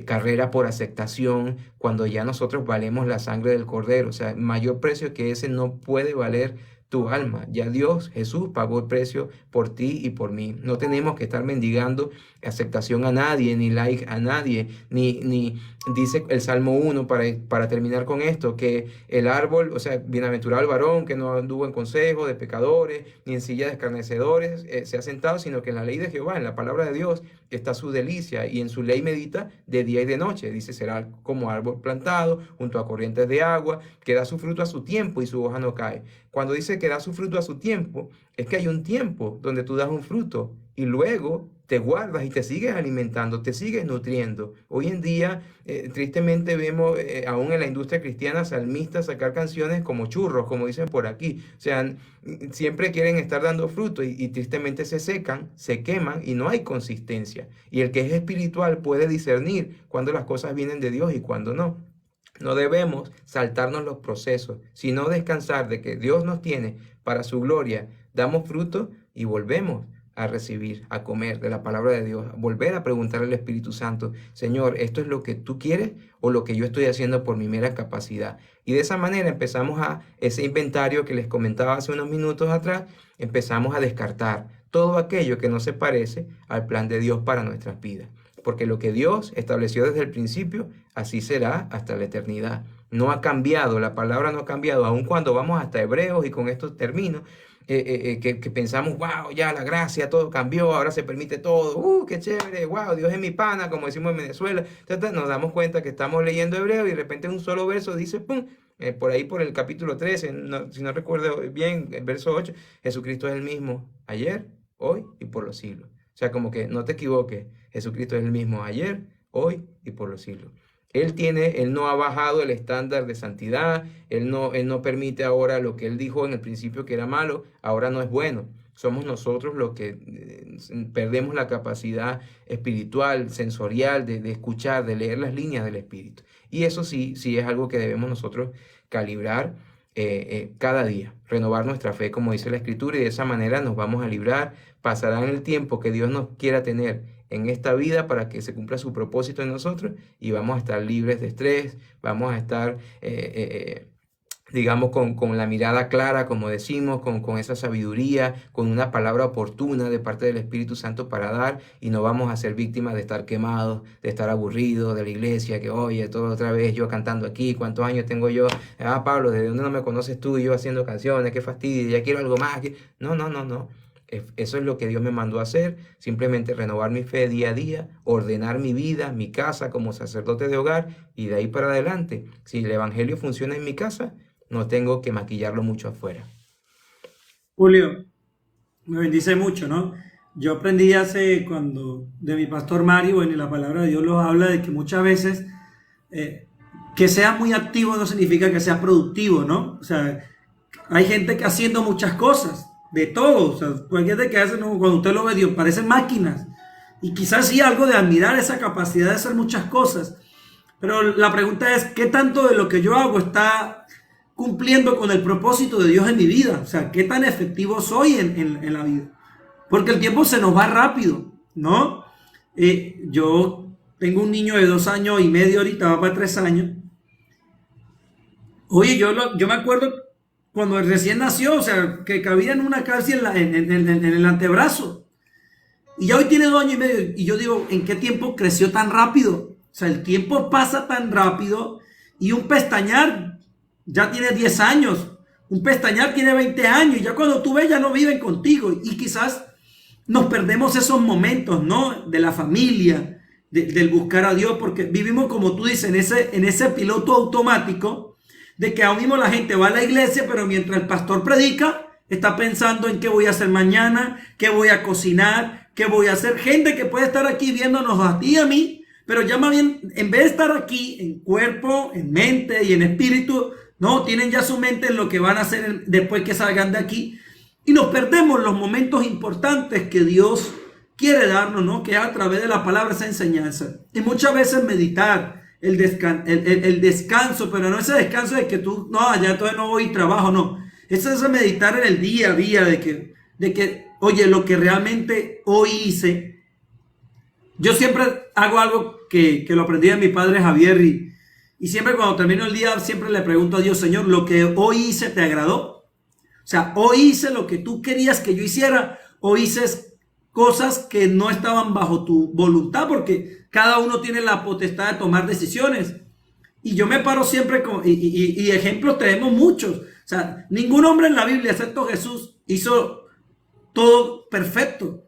carrera por aceptación, cuando ya nosotros valemos la sangre del Cordero? O sea, mayor precio que ese no puede valer tu alma. Ya Dios, Jesús, pagó el precio por ti y por mí. No tenemos que estar mendigando aceptación a nadie, ni like a nadie, ni dice el Salmo 1 para terminar con esto, que el árbol, o sea, bienaventurado el varón que no anduvo en consejo de pecadores, ni en silla de escarnecedores se ha sentado, sino que en la ley de Jehová, en la palabra de Dios, está su delicia, y en su ley medita de día y de noche. Dice, será como árbol plantado junto a corrientes de agua, que da su fruto a su tiempo y su hoja no cae. Cuando dice que da su fruto a su tiempo, es que hay un tiempo donde tú das un fruto y luego te guardas y te sigues alimentando, te sigues nutriendo. Hoy en día, tristemente vemos, aún en la industria cristiana, salmistas sacar canciones como churros, como dicen por aquí. O sea, siempre quieren estar dando fruto y tristemente se secan, se queman y no hay consistencia. Y el que es espiritual puede discernir cuando las cosas vienen de Dios y cuando no. No debemos saltarnos los procesos, sino descansar de que Dios nos tiene para su gloria. Damos fruto y volvemos a recibir, a comer de la palabra de Dios, volver a preguntar al Espíritu Santo, Señor, ¿esto es lo que tú quieres o lo que yo estoy haciendo por mi mera capacidad? Y de esa manera empezamos a ese inventario que les comentaba hace unos minutos atrás, empezamos a descartar todo aquello que no se parece al plan de Dios para nuestras vidas. Porque lo que Dios estableció desde el principio, así será hasta la eternidad. No ha cambiado, la palabra no ha cambiado, aun cuando vamos hasta Hebreos y con estos términos, que pensamos, wow, ya la gracia, todo cambió, ahora se permite todo, qué chévere, wow, Dios es mi pana, como decimos en Venezuela. Nos damos cuenta que estamos leyendo Hebreos y de repente un solo verso dice, pum, por ahí por el capítulo 13, si no recuerdo bien, el verso 8, Jesucristo es el mismo ayer, hoy y por los siglos. O sea, como que no te equivoques, Jesucristo es el mismo ayer, hoy y por los siglos. Él no ha bajado el estándar de santidad, él no permite ahora lo que él dijo en el principio que era malo, ahora no es bueno. Somos nosotros los que perdemos la capacidad espiritual, sensorial, de escuchar, de leer las líneas del Espíritu. Y eso sí es algo que debemos nosotros calibrar cada día, renovar nuestra fe, como dice la Escritura, y de esa manera nos vamos a librar. Pasará el tiempo que Dios nos quiera tener en esta vida para que se cumpla su propósito en nosotros y vamos a estar libres de estrés, vamos a estar, digamos, con la mirada clara, como decimos, con esa sabiduría, con una palabra oportuna de parte del Espíritu Santo para dar, y no vamos a ser víctimas de estar quemados, de estar aburridos de la iglesia, que oye, todo otra vez yo cantando aquí, ¿cuántos años tengo yo? Ah, Pablo, ¿desde dónde no me conoces tú y yo haciendo canciones? Qué fastidio, ya quiero algo más. No. Eso es lo que Dios me mandó a hacer, simplemente renovar mi fe día a día, ordenar mi vida, mi casa como sacerdote de hogar, y de ahí para adelante, si el evangelio funciona en mi casa, no tengo que maquillarlo mucho afuera. Julio, me bendice mucho, ¿no? Yo aprendí de mi pastor Mario, bueno, y la palabra de Dios nos habla de que muchas veces que seas muy activo no significa que seas productivo, ¿no? O sea, hay gente que haciendo muchas cosas, de todo, o sea, cualquier gente que hace, ¿no? Cuando usted lo ve, Dios, parecen máquinas, y quizás sí algo de admirar esa capacidad de hacer muchas cosas, pero la pregunta es, ¿qué tanto de lo que yo hago está cumpliendo con el propósito de Dios en mi vida? O sea, ¿qué tan efectivo soy en la vida? Porque el tiempo se nos va rápido, ¿no? Yo tengo un niño de 2 años y medio ahorita, va para 3 años. Oye, yo me acuerdo cuando recién nació, o sea, que cabía en una cárcel en el antebrazo. Y ya hoy tiene 2 años y medio. Y yo digo, ¿en qué tiempo creció tan rápido? O sea, el tiempo pasa tan rápido. Y un pestañear ya tiene 10 años. Un pestañear tiene 20 años. Y ya cuando tú ves, ya no viven contigo. Y quizás nos perdemos esos momentos, ¿no? De la familia, del buscar a Dios. Porque vivimos, como tú dices, en ese piloto automático de que aún mismo la gente va a la iglesia, pero mientras el pastor predica, está pensando en qué voy a hacer mañana, qué voy a cocinar, qué voy a hacer. Gente que puede estar aquí viéndonos a ti y a mí, pero ya más bien, en vez de estar aquí en cuerpo, en mente y en espíritu, no, tienen ya su mente en lo que van a hacer después que salgan de aquí. Y nos perdemos los momentos importantes que Dios quiere darnos, ¿no? Que es a través de la palabra, esa enseñanza. Y muchas veces meditar el descanso, pero no ese descanso de que tú, no, ya entonces no voy y trabajo, no. Eso es meditar en el día a día, de que, oye, lo que realmente hoy hice. Yo siempre hago algo que lo aprendí de mi padre Javier y siempre cuando termino el día, siempre le pregunto a Dios, Señor, ¿lo que hoy hice te agradó? O sea, hoy hice lo que tú querías que yo hiciera, o hice cosas que no estaban bajo tu voluntad, porque cada uno tiene la potestad de tomar decisiones. Y yo me paro siempre con, y ejemplos tenemos muchos. O sea, ningún hombre en la Biblia, excepto Jesús, hizo todo perfecto.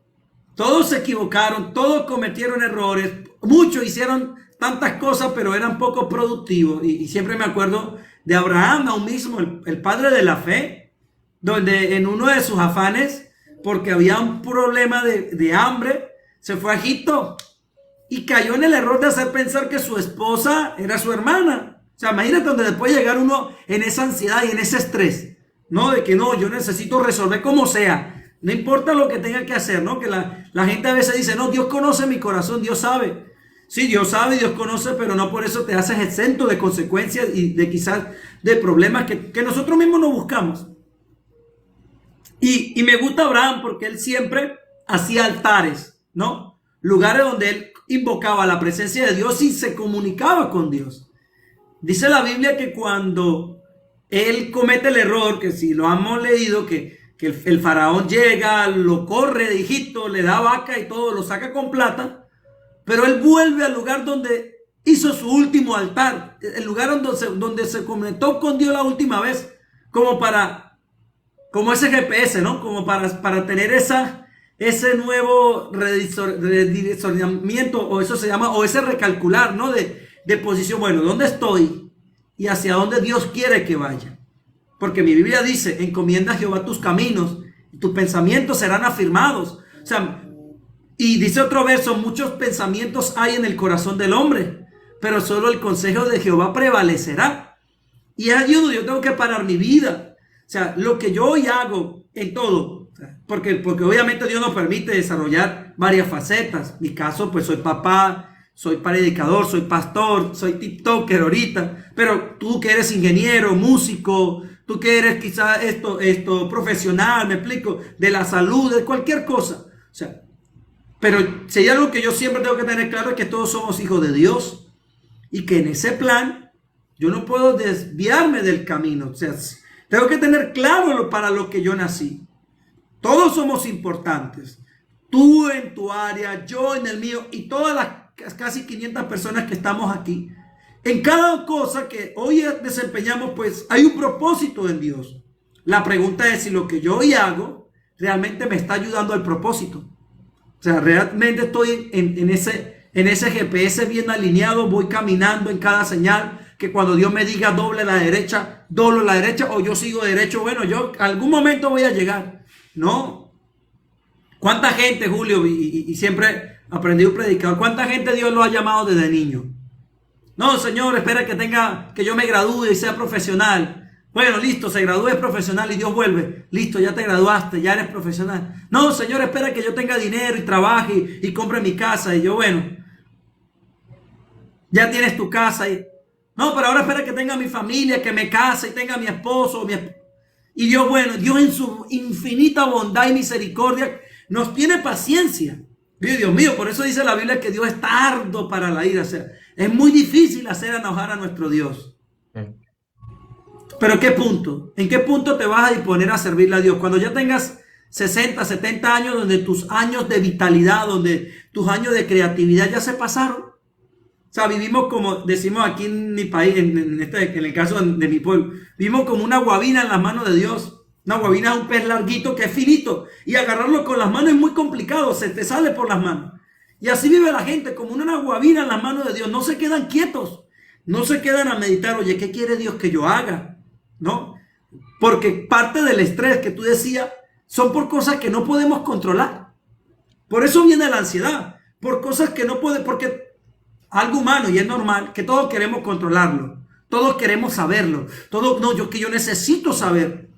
Todos se equivocaron, todos cometieron errores, muchos hicieron tantas cosas, pero eran poco productivos. Y siempre me acuerdo de Abraham, aún mismo, el padre de la fe, donde en uno de sus afanes, porque había un problema de hambre, se fue a Egipto y cayó en el error de hacer pensar que su esposa era su hermana. O sea, imagínate donde después llegar uno en esa ansiedad y en ese estrés, ¿no? De que no, yo necesito resolver como sea. No importa lo que tenga que hacer, ¿no? Que la gente a veces dice, no, Dios conoce mi corazón, Dios sabe. Sí, Dios sabe, Dios conoce, pero no por eso te haces exento de consecuencias y de quizás de problemas que nosotros mismos no buscamos. Y me gusta Abraham porque él siempre hacía altares, ¿no? Lugares donde él invocaba la presencia de Dios y se comunicaba con Dios. Dice la Biblia que cuando él comete el error, que si lo hemos leído, que el faraón llega, lo corre de Egipto, le da vaca y todo, lo saca con plata, pero él vuelve al lugar donde hizo su último altar, el lugar donde se conectó con Dios la última vez, como ese GPS, ¿no? Como para tener ese nuevo redireccionamiento, o eso se llama, o ese recalcular, ¿no? De posición, bueno, ¿dónde estoy? Y hacia dónde Dios quiere que vaya. Porque mi Biblia dice, encomienda a Jehová tus caminos, y tus pensamientos serán afirmados. O sea, y dice otro verso, muchos pensamientos hay en el corazón del hombre, pero solo el consejo de Jehová prevalecerá. Y es allí donde yo tengo que parar mi vida. O sea, lo que yo hoy hago en todo, porque obviamente Dios nos permite desarrollar varias facetas. Mi caso, pues soy papá, soy predicador, soy pastor, soy tiktoker ahorita, pero tú que eres ingeniero, músico, tú que eres quizás esto profesional, me explico, de la salud, de cualquier cosa. O sea, pero si hay algo que yo siempre tengo que tener claro es que todos somos hijos de Dios y que en ese plan yo no puedo desviarme del camino. O sea, tengo que tener claro para lo que yo nací. Todos somos importantes. Tú en tu área, yo en el mío y todas las casi 500 personas que estamos aquí. En cada cosa que hoy desempeñamos, pues hay un propósito en Dios. La pregunta es si lo que yo hoy hago realmente me está ayudando al propósito. O sea, realmente estoy en ese GPS bien alineado, voy caminando en cada señal, que cuando Dios me diga doble la derecha, doblo la derecha, o yo sigo derecho, bueno, yo algún momento voy a llegar. No. ¿Cuánta gente, Julio, y siempre aprendí un predicador, cuánta gente Dios lo ha llamado desde niño? No, Señor, espera que yo me gradúe y sea profesional. Bueno, listo, se gradúe, es profesional y Dios vuelve. Listo, ya te graduaste, ya eres profesional. No, Señor, espera que yo tenga dinero y trabaje y compre mi casa. Y yo, bueno, ya tienes tu casa. No, pero ahora espera que tenga mi familia, que me case y tenga mi esposo. Y Dios, bueno, Dios en su infinita bondad y misericordia nos tiene paciencia. Dios mío, por eso dice la Biblia que Dios es tardo para la ira. O sea, es muy difícil hacer enojar a nuestro Dios. Pero ¿qué punto? ¿En qué punto te vas a disponer a servirle a Dios? Cuando ya tengas 60, 70 años, donde tus años de vitalidad, donde tus años de creatividad ya se pasaron. O sea, vivimos como decimos aquí en mi país, en el caso de mi pueblo, vivimos como una guabina en las manos de Dios. Una guabina es un pez larguito que es finito y agarrarlo con las manos es muy complicado, se te sale por las manos. Y así vive la gente, como una guabina en las manos de Dios. No se quedan quietos, no se quedan a meditar, oye, ¿qué quiere Dios que yo haga? ¿No? Porque parte del estrés que tú decías son por cosas que no podemos controlar. Por eso viene la ansiedad, por cosas que no puede, porque algo humano y es normal que todos queremos controlarlo, todos queremos saberlo, yo necesito saber.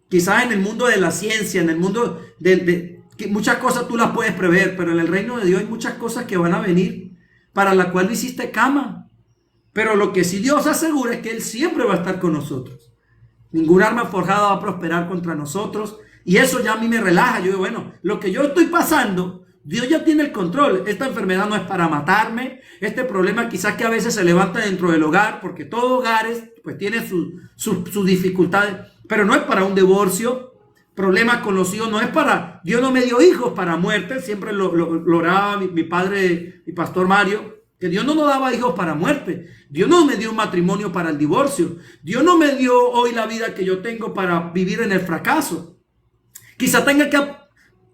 Quizás en el mundo de la ciencia, en el mundo que muchas cosas tú las puedes prever, pero en el reino de Dios hay muchas cosas que van a venir para la cual no hiciste cama. Pero lo que sí Dios asegura es que Él siempre va a estar con nosotros. Ningún arma forjada va a prosperar contra nosotros. Y eso ya a mí me relaja. Yo digo, bueno, lo que yo estoy pasando, Dios ya tiene el control. Esta enfermedad no es para matarme. Este problema quizás que a veces se levanta dentro del hogar, porque todo hogares pues tiene sus dificultades. Pero no es para un divorcio. Problemas con los hijos no es para... Dios no me dio hijos para muerte. Siempre lo oraba mi padre, mi pastor Mario, que Dios no nos daba hijos para muerte. Dios no me dio un matrimonio para el divorcio. Dios no me dio hoy la vida que yo tengo para vivir en el fracaso. Quizá tenga que,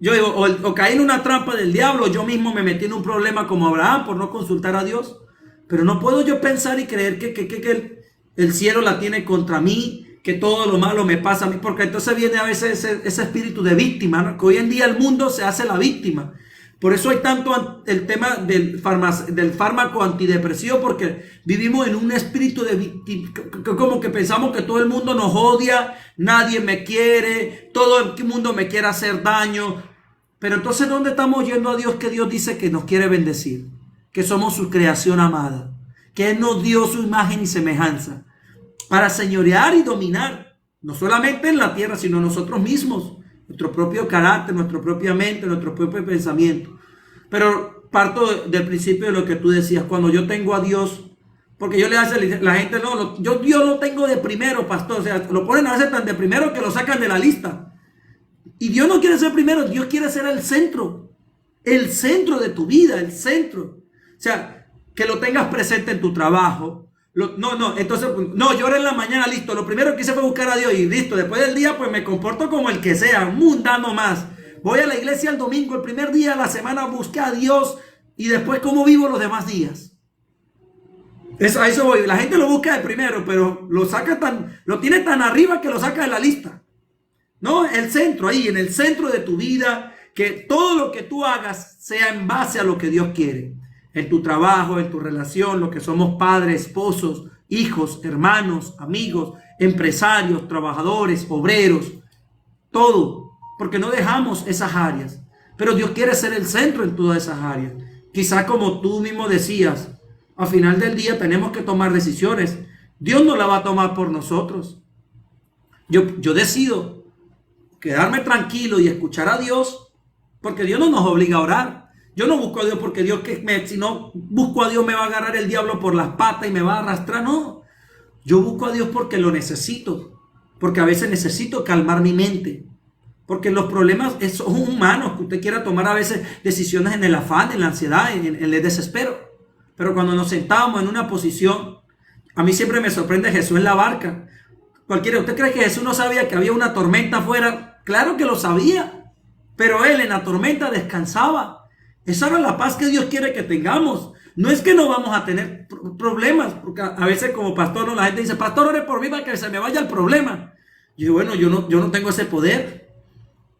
yo digo, o caer en una trampa del diablo. Yo mismo me metí en un problema como Abraham por no consultar a Dios. Pero no puedo yo pensar y creer que el cielo la tiene contra mí, que todo lo malo me pasa a mí. Porque entonces viene a veces ese espíritu de víctima, ¿no? Que hoy en día el mundo se hace la víctima. Por eso hay tanto el tema del fármaco antidepresivo, porque vivimos en un espíritu de víctima, como que pensamos que todo el mundo nos odia, nadie me quiere, todo el mundo me quiere hacer daño. Pero entonces, ¿dónde estamos yendo a Dios? Que Dios dice que nos quiere bendecir, que somos su creación amada, que Él nos dio su imagen y semejanza para señorear y dominar, no solamente en la tierra, sino nosotros mismos. Nuestro propio carácter, nuestra propia mente, nuestro propio pensamiento. Pero parto del principio de lo que tú decías, cuando yo tengo a Dios, porque yo le hace la gente, no, yo Dios lo tengo de primero, pastor. O sea, lo ponen a veces tan de primero que lo sacan de la lista. Y Dios no quiere ser primero, Dios quiere ser el centro de tu vida, el centro. O sea, que lo tengas presente en tu trabajo. Entonces, yo oré en la mañana, listo, lo primero que hice fue buscar a Dios y listo, después del día pues me comporto como el que sea, mundano más. Voy a la iglesia el domingo, el primer día de la semana busqué a Dios y después cómo vivo los demás días. A eso voy, la gente lo busca de primero, pero lo tiene tan arriba que lo saca de la lista. No, el centro, ahí, en el centro de tu vida, que todo lo que tú hagas sea en base a lo que Dios quiere. En tu trabajo, en tu relación, lo que somos padres, esposos, hijos, hermanos, amigos, empresarios, trabajadores, obreros, todo, porque no dejamos esas áreas. Pero Dios quiere ser el centro en todas esas áreas. Quizás como tú mismo decías, al final del día tenemos que tomar decisiones. Dios no la va a tomar por nosotros. Yo decido quedarme tranquilo y escuchar a Dios, porque Dios no nos obliga a orar. Yo no busco a Dios porque si no busco a Dios me va a agarrar el diablo por las patas y me va a arrastrar. No, yo busco a Dios porque lo necesito. Porque a veces necesito calmar mi mente. Porque los problemas son humanos, que usted quiera tomar a veces decisiones en el afán, en la ansiedad, en el desespero. Pero cuando nos sentamos en una posición, a mí siempre me sorprende Jesús en la barca. ¿Usted cree que Jesús no sabía que había una tormenta afuera? Claro que lo sabía. Pero Él en la tormenta descansaba. Esa era la paz que Dios quiere que tengamos. No es que no vamos a tener problemas, porque a veces como pastor la gente dice, pastor, ore por mí para que se me vaya el problema. Y yo, bueno, yo no tengo ese poder.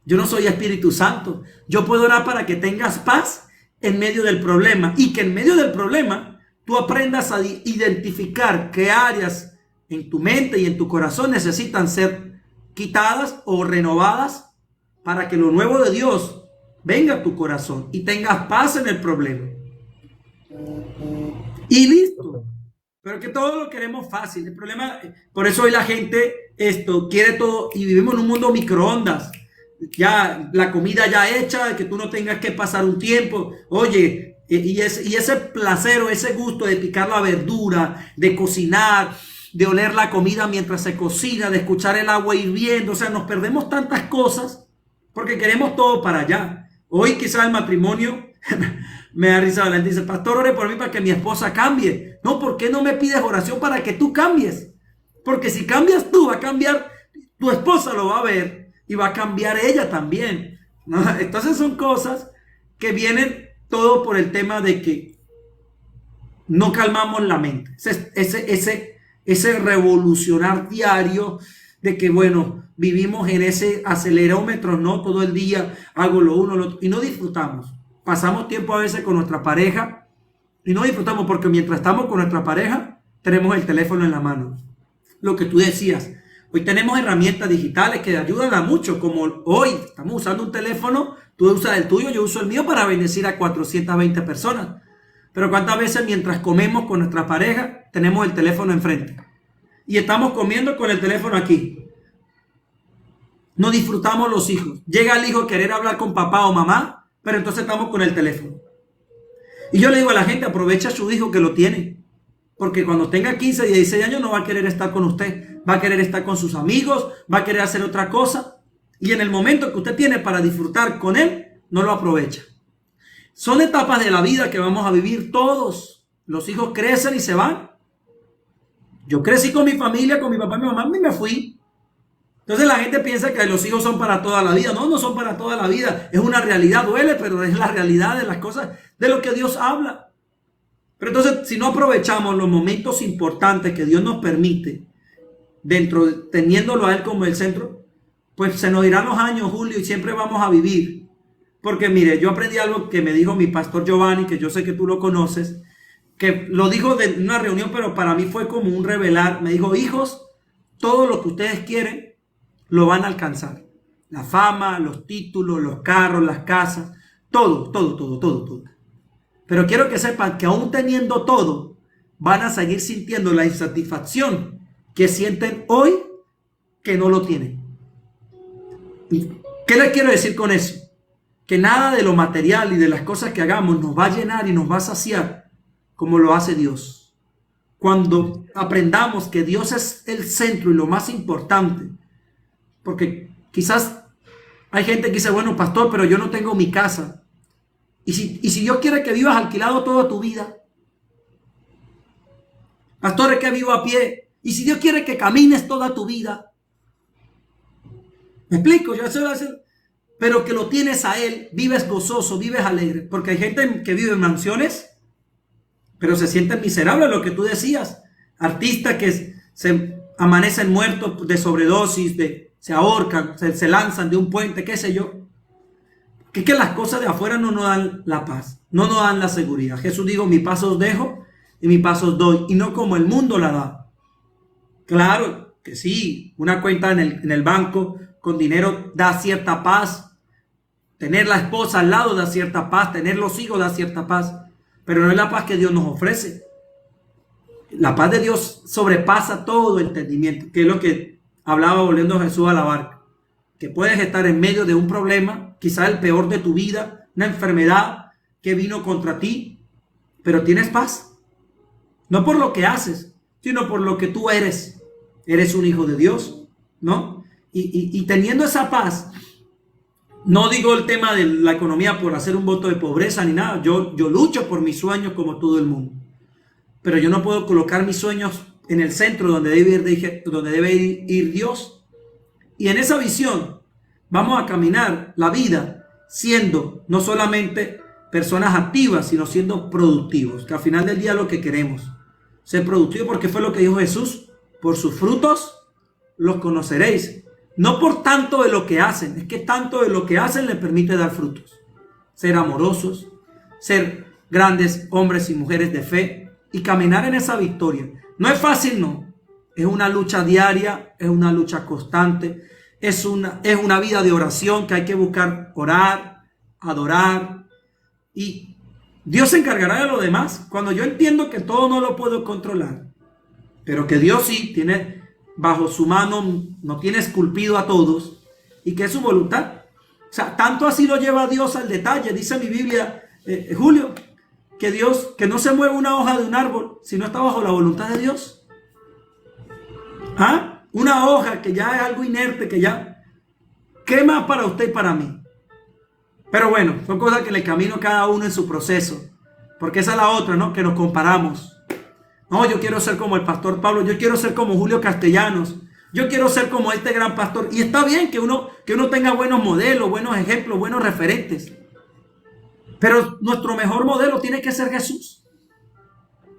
Yo no soy Espíritu Santo. Yo puedo orar para que tengas paz en medio del problema y que en medio del problema tú aprendas a identificar qué áreas en tu mente y en tu corazón necesitan ser quitadas o renovadas para que lo nuevo de Dios venga a tu corazón y tengas paz en el problema. Y listo. Pero que todo lo queremos fácil. El problema, por eso hoy la gente quiere todo y vivimos en un mundo microondas. Ya la comida ya hecha, que tú no tengas que pasar un tiempo. Oye, y ese placer o ese gusto de picar la verdura, de cocinar, de oler la comida mientras se cocina, de escuchar el agua hirviendo. O sea, nos perdemos tantas cosas porque queremos todo para allá. Hoy quizás el matrimonio me da risa. La gente dice, pastor, ore por mí para que mi esposa cambie. No, ¿por qué no me pides oración para que tú cambies? Porque si cambias tú, va a cambiar, tu esposa lo va a ver y va a cambiar ella también, ¿no? Entonces son cosas que vienen todo por el tema de que no calmamos la mente. Ese revolucionar diario de que, bueno, vivimos en ese acelerómetro, ¿no? Todo el día hago lo uno, lo otro, y no disfrutamos. Pasamos tiempo a veces con nuestra pareja y no disfrutamos porque mientras estamos con nuestra pareja, tenemos el teléfono en la mano. Lo que tú decías, hoy tenemos herramientas digitales que ayudan a mucho, como hoy estamos usando un teléfono, tú usas el tuyo, yo uso el mío para bendecir a 420 personas. Pero ¿cuántas veces mientras comemos con nuestra pareja tenemos el teléfono enfrente? Y estamos comiendo con el teléfono aquí. No disfrutamos los hijos. Llega el hijo a querer hablar con papá o mamá, pero entonces estamos con el teléfono. Y yo le digo a la gente, aprovecha a su hijo que lo tiene. Porque cuando tenga 15, 16 años no va a querer estar con usted. Va a querer estar con sus amigos, va a querer hacer otra cosa. Y en el momento que usted tiene para disfrutar con él, no lo aprovecha. Son etapas de la vida que vamos a vivir todos. Los hijos crecen y se van. Yo crecí con mi familia, con mi papá y mi mamá, y me fui. Entonces la gente piensa que los hijos son para toda la vida. No, no son para toda la vida. Es una realidad, duele, pero es la realidad de las cosas, de lo que Dios habla. Pero entonces, si no aprovechamos los momentos importantes que Dios nos permite, teniéndolo a Él como el centro, pues se nos irán los años, Julio, y siempre vamos a vivir. Porque mire, yo aprendí algo que me dijo mi pastor Giovanni, que yo sé que tú lo conoces, que lo dijo de una reunión, pero para mí fue como un revelar. Me dijo, hijos, todo lo que ustedes quieren, lo van a alcanzar. La fama, los títulos, los carros, las casas, todo. Pero quiero que sepan que aún teniendo todo, van a seguir sintiendo la insatisfacción que sienten hoy que no lo tienen. ¿Qué les quiero decir con eso? Que nada de lo material y de las cosas que hagamos nos va a llenar y nos va a saciar como lo hace Dios. Cuando aprendamos que Dios es el centro y lo más importante, porque quizás hay gente que dice, bueno, pastor, pero yo no tengo mi casa. Y si Dios quiere que vivas alquilado toda tu vida, pastor, es que vivo a pie. Y si Dios quiere que camines toda tu vida, ¿me explico? Yo eso lo hace, pero que lo tienes a Él, vives gozoso, vives alegre. Porque hay gente que vive en mansiones, pero se sienten miserables, lo que tú decías. Artistas que se amanecen muertos de sobredosis, se ahorcan, se lanzan de un puente, qué sé yo. Que las cosas de afuera no nos dan la paz, no nos dan la seguridad. Jesús dijo, mi paz os dejo y mi paz os doy, y no como el mundo la da. Claro que sí, una cuenta en el banco con dinero da cierta paz. Tener la esposa al lado da cierta paz, tener los hijos da cierta paz, pero no es la paz que Dios nos ofrece. La paz de Dios sobrepasa todo entendimiento, que es lo que hablaba volviendo Jesús a la barca. Que puedes estar en medio de un problema, quizá el peor de tu vida, una enfermedad que vino contra ti, pero tienes paz. No por lo que haces, sino por lo que tú eres. Eres un hijo de Dios, ¿no? Y teniendo esa paz, no digo el tema de la economía por hacer un voto de pobreza ni nada. Yo lucho por mis sueños como todo el mundo. Pero yo no puedo colocar mis sueños en el centro donde debe ir Dios. Y en esa visión vamos a caminar la vida siendo no solamente personas activas, sino siendo productivos. Que al final del día lo que queremos, ser productivos, porque fue lo que dijo Jesús. Por sus frutos los conoceréis. No por tanto de lo que hacen, es que tanto de lo que hacen les permite dar frutos. Ser amorosos, ser grandes hombres y mujeres de fe y caminar en esa victoria. No es fácil, no. Es una lucha diaria, es una lucha constante, es una vida de oración que hay que buscar orar, adorar, y Dios se encargará de lo demás. Cuando yo entiendo que todo no lo puedo controlar, pero que Dios sí tiene bajo su mano, no tiene esculpido a todos, y que es su voluntad. O sea, tanto así lo lleva Dios al detalle. Dice mi Biblia, Julio, que no se mueve una hoja de un árbol si no está bajo la voluntad de Dios. ¿Ah? Una hoja que ya es algo inerte, que ya, ¿qué más para usted y para mí? Pero bueno, son cosas que le camino cada uno en su proceso, porque esa es la otra, ¿no? Que nos comparamos. No, yo quiero ser como el pastor Pablo, yo quiero ser como Julio Castellanos, yo quiero ser como este gran pastor. Y está bien que uno tenga buenos modelos, buenos ejemplos, buenos referentes, pero nuestro mejor modelo tiene que ser Jesús.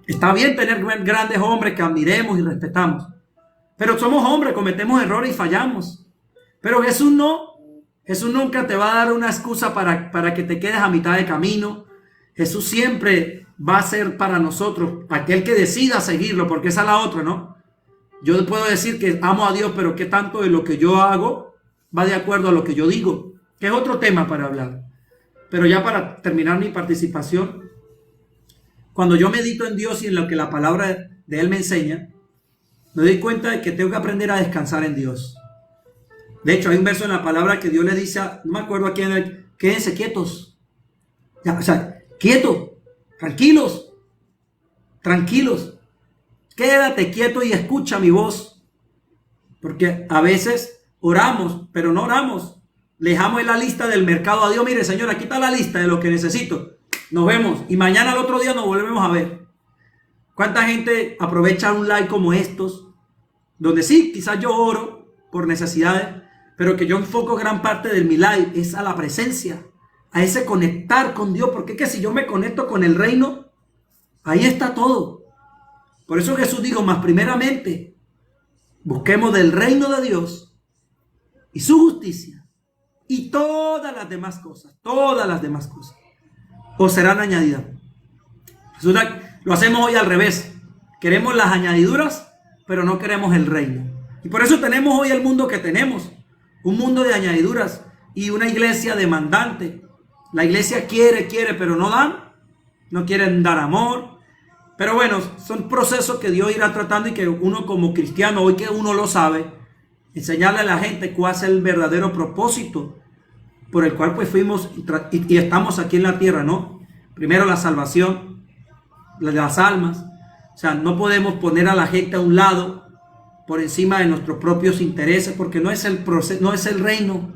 Está bien tener grandes hombres que admiremos y respetamos, pero somos hombres, cometemos errores y fallamos. Pero Jesús no. Jesús nunca te va a dar una excusa para que te quedes a mitad de camino. Jesús siempre va a ser para nosotros aquel que decida seguirlo, porque esa es la otra, ¿no? Yo puedo decir que amo a Dios, pero ¿qué tanto de lo que yo hago va de acuerdo a lo que yo digo? Que es otro tema para hablar. Pero ya para terminar mi participación, cuando yo medito en Dios y en lo que la palabra de Él me enseña, me doy cuenta de que tengo que aprender a descansar en Dios. De hecho, hay un verso en la palabra que Dios le dice, no me acuerdo a quién, quédense quietos. Ya, o sea, quietos, tranquilos, tranquilos. Quédate quieto y escucha mi voz. Porque a veces oramos, pero no oramos. Le dejamos en la lista del mercado a Dios. Mire, Señor, aquí está la lista de lo que necesito. Nos vemos. Y mañana al otro día nos volvemos a ver. ¿Cuánta gente aprovecha un live como estos? Donde sí, quizás yo oro por necesidades, pero que yo enfoco gran parte de mi live es a la presencia, a ese conectar con Dios. Porque es que si yo me conecto con el reino, ahí está todo. Por eso Jesús dijo, más primeramente, busquemos del reino de Dios y su justicia y todas las demás cosas os serán añadidas. Jesús, lo hacemos hoy al revés. Queremos las añadiduras, pero no queremos el reino. Y por eso tenemos hoy el mundo que tenemos. Un mundo de añadiduras y una iglesia demandante. La iglesia quiere, pero no dan. No quieren dar amor. Pero bueno, son procesos que Dios irá tratando y que uno como cristiano, hoy que uno lo sabe, enseñarle a la gente cuál es el verdadero propósito por el cual pues fuimos y estamos aquí en la tierra, ¿no? Primero la salvación de las almas. O sea, no podemos poner a la gente a un lado por encima de nuestros propios intereses, porque no es el proceso, no es el reino.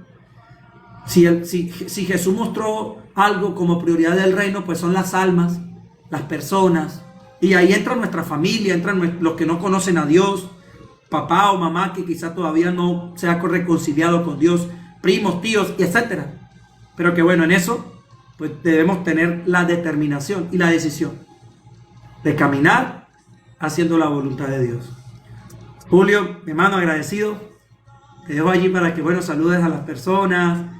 Si Jesús mostró algo como prioridad del reino, pues son las almas, las personas. Y ahí entra nuestra familia, entran los que no conocen a Dios, papá o mamá que quizá todavía no se ha reconciliado con Dios, primos, tíos, etc. Pero que bueno, en eso pues debemos tener la determinación y la decisión de caminar haciendo la voluntad de Dios. Julio, mi hermano, agradecido. Te dejo allí para que, bueno, saludes a las personas.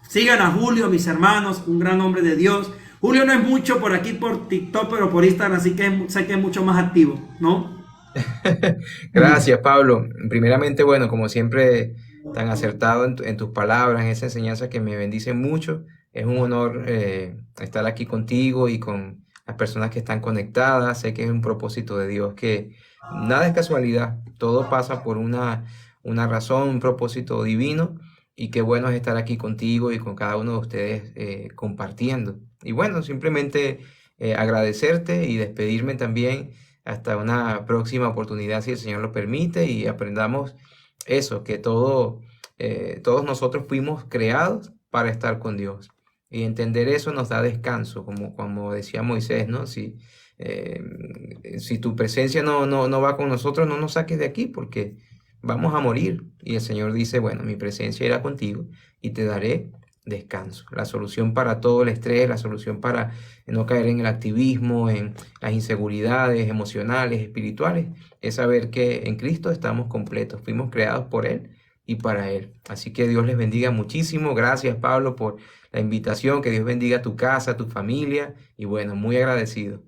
Sigan a Julio, mis hermanos, un gran hombre de Dios. Julio no es mucho por aquí, por TikTok, pero por Instagram, así que sé que es mucho más activo, ¿no? Gracias, Pablo. Primeramente, bueno, como siempre, tan acertado en tus palabras, en esa enseñanza que me bendice mucho. Es un honor estar aquí contigo y con las personas que están conectadas. Sé que es un propósito de Dios, que nada es casualidad. Todo pasa por una razón, un propósito divino. Y qué bueno es estar aquí contigo y con cada uno de ustedes compartiendo. Y bueno, simplemente agradecerte y despedirme también hasta una próxima oportunidad, si el Señor lo permite, y aprendamos eso, que todos nosotros fuimos creados para estar con Dios. Y entender eso nos da descanso, como decía Moisés, ¿no? Si tu presencia no va con nosotros, no nos saques de aquí, porque vamos a morir. Y el Señor dice, bueno, mi presencia irá contigo y te daré descanso. La solución para todo el estrés, la solución para no caer en el activismo, en las inseguridades emocionales, espirituales, es saber que en Cristo estamos completos. Fuimos creados por Él y para Él. Así que Dios les bendiga muchísimo. Gracias, Pablo, por la invitación. Que Dios bendiga tu casa, tu familia. Y bueno, muy agradecido.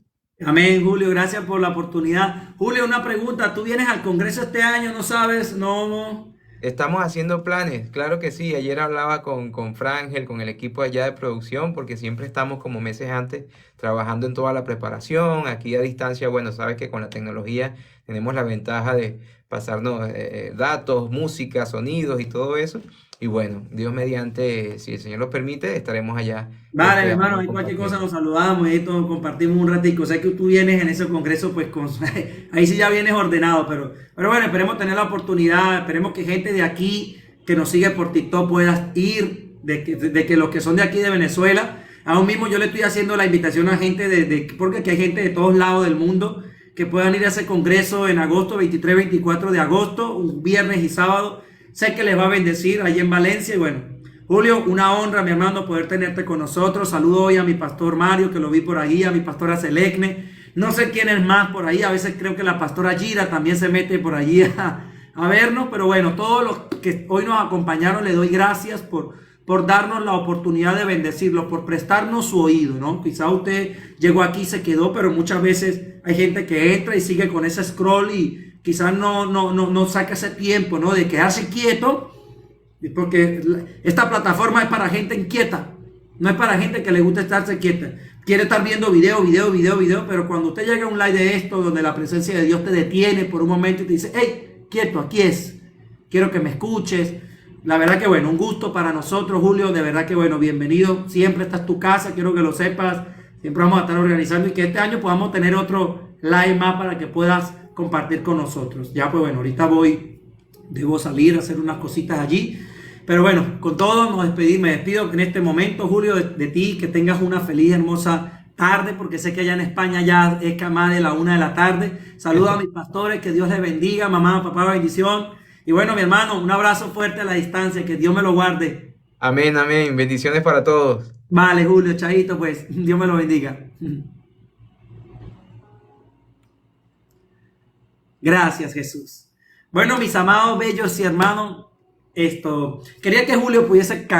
Amén, Julio, gracias por la oportunidad. Julio, una pregunta, ¿tú vienes al Congreso este año? ¿No sabes? No. Estamos haciendo planes, claro que sí. Ayer hablaba con Frangel, con el equipo allá de producción, porque siempre estamos como meses antes trabajando en toda la preparación. Aquí a distancia, bueno, sabes que con la tecnología tenemos la ventaja de pasarnos datos, música, sonidos y todo eso. Y bueno, Dios mediante, si el Señor lo permite, estaremos allá. Vale, mi hermano, ahí cualquier cosa nos saludamos y todo, compartimos un ratico. Sé que tú vienes en ese congreso, pues ahí sí ya vienes ordenado, pero bueno, esperemos tener la oportunidad, esperemos que gente de aquí que nos sigue por TikTok pueda ir, de que los que son de aquí de Venezuela, aún mismo yo le estoy haciendo la invitación a gente porque aquí hay gente de todos lados del mundo que puedan ir a ese congreso en agosto, 23, 24 de agosto, un viernes y sábado. Sé que les va a bendecir allí en Valencia. Y bueno, Julio, una honra, mi hermano, poder tenerte con nosotros. Saludo hoy a mi pastor Mario, que lo vi por ahí, a mi pastora Selekne. No sé quién es más por ahí. A veces creo que la pastora Gira también se mete por allí a vernos. Pero bueno, todos los que hoy nos acompañaron, le doy gracias por darnos la oportunidad de bendecirlos, por prestarnos su oído, ¿no? Quizá usted llegó aquí y se quedó, pero muchas veces hay gente que entra y sigue con ese scroll y quizás no saca ese tiempo, ¿no? De quedarse quieto, porque esta plataforma es para gente inquieta, no es para gente que le gusta estarse quieta. quiere estar viendo video, pero cuando usted llega a un live de esto, donde la presencia de Dios te detiene por un momento y te dice, hey, quieto, aquí es, quiero que me escuches. La verdad que bueno, un gusto para nosotros, Julio, de verdad que bueno, bienvenido, siempre esta es tu casa, quiero que lo sepas, siempre vamos a estar organizando y que este año podamos tener otro live más para que puedas compartir con nosotros. Ya pues bueno, ahorita debo salir a hacer unas cositas allí. Pero bueno, con todo me despido en este momento, Julio, de ti, que tengas una feliz, hermosa tarde, porque sé que allá en España ya es más de la 1 de la tarde. Saludos a mis pastores, que Dios les bendiga, mamá, papá, bendición. Y bueno, mi hermano, un abrazo fuerte a la distancia, que Dios me lo guarde. Amén, amén. Bendiciones para todos. Vale, Julio, chaito, pues, Dios me lo bendiga. Gracias, Jesús. Bueno, mis amados, bellos y hermanos, quería que Julio pudiese cantar.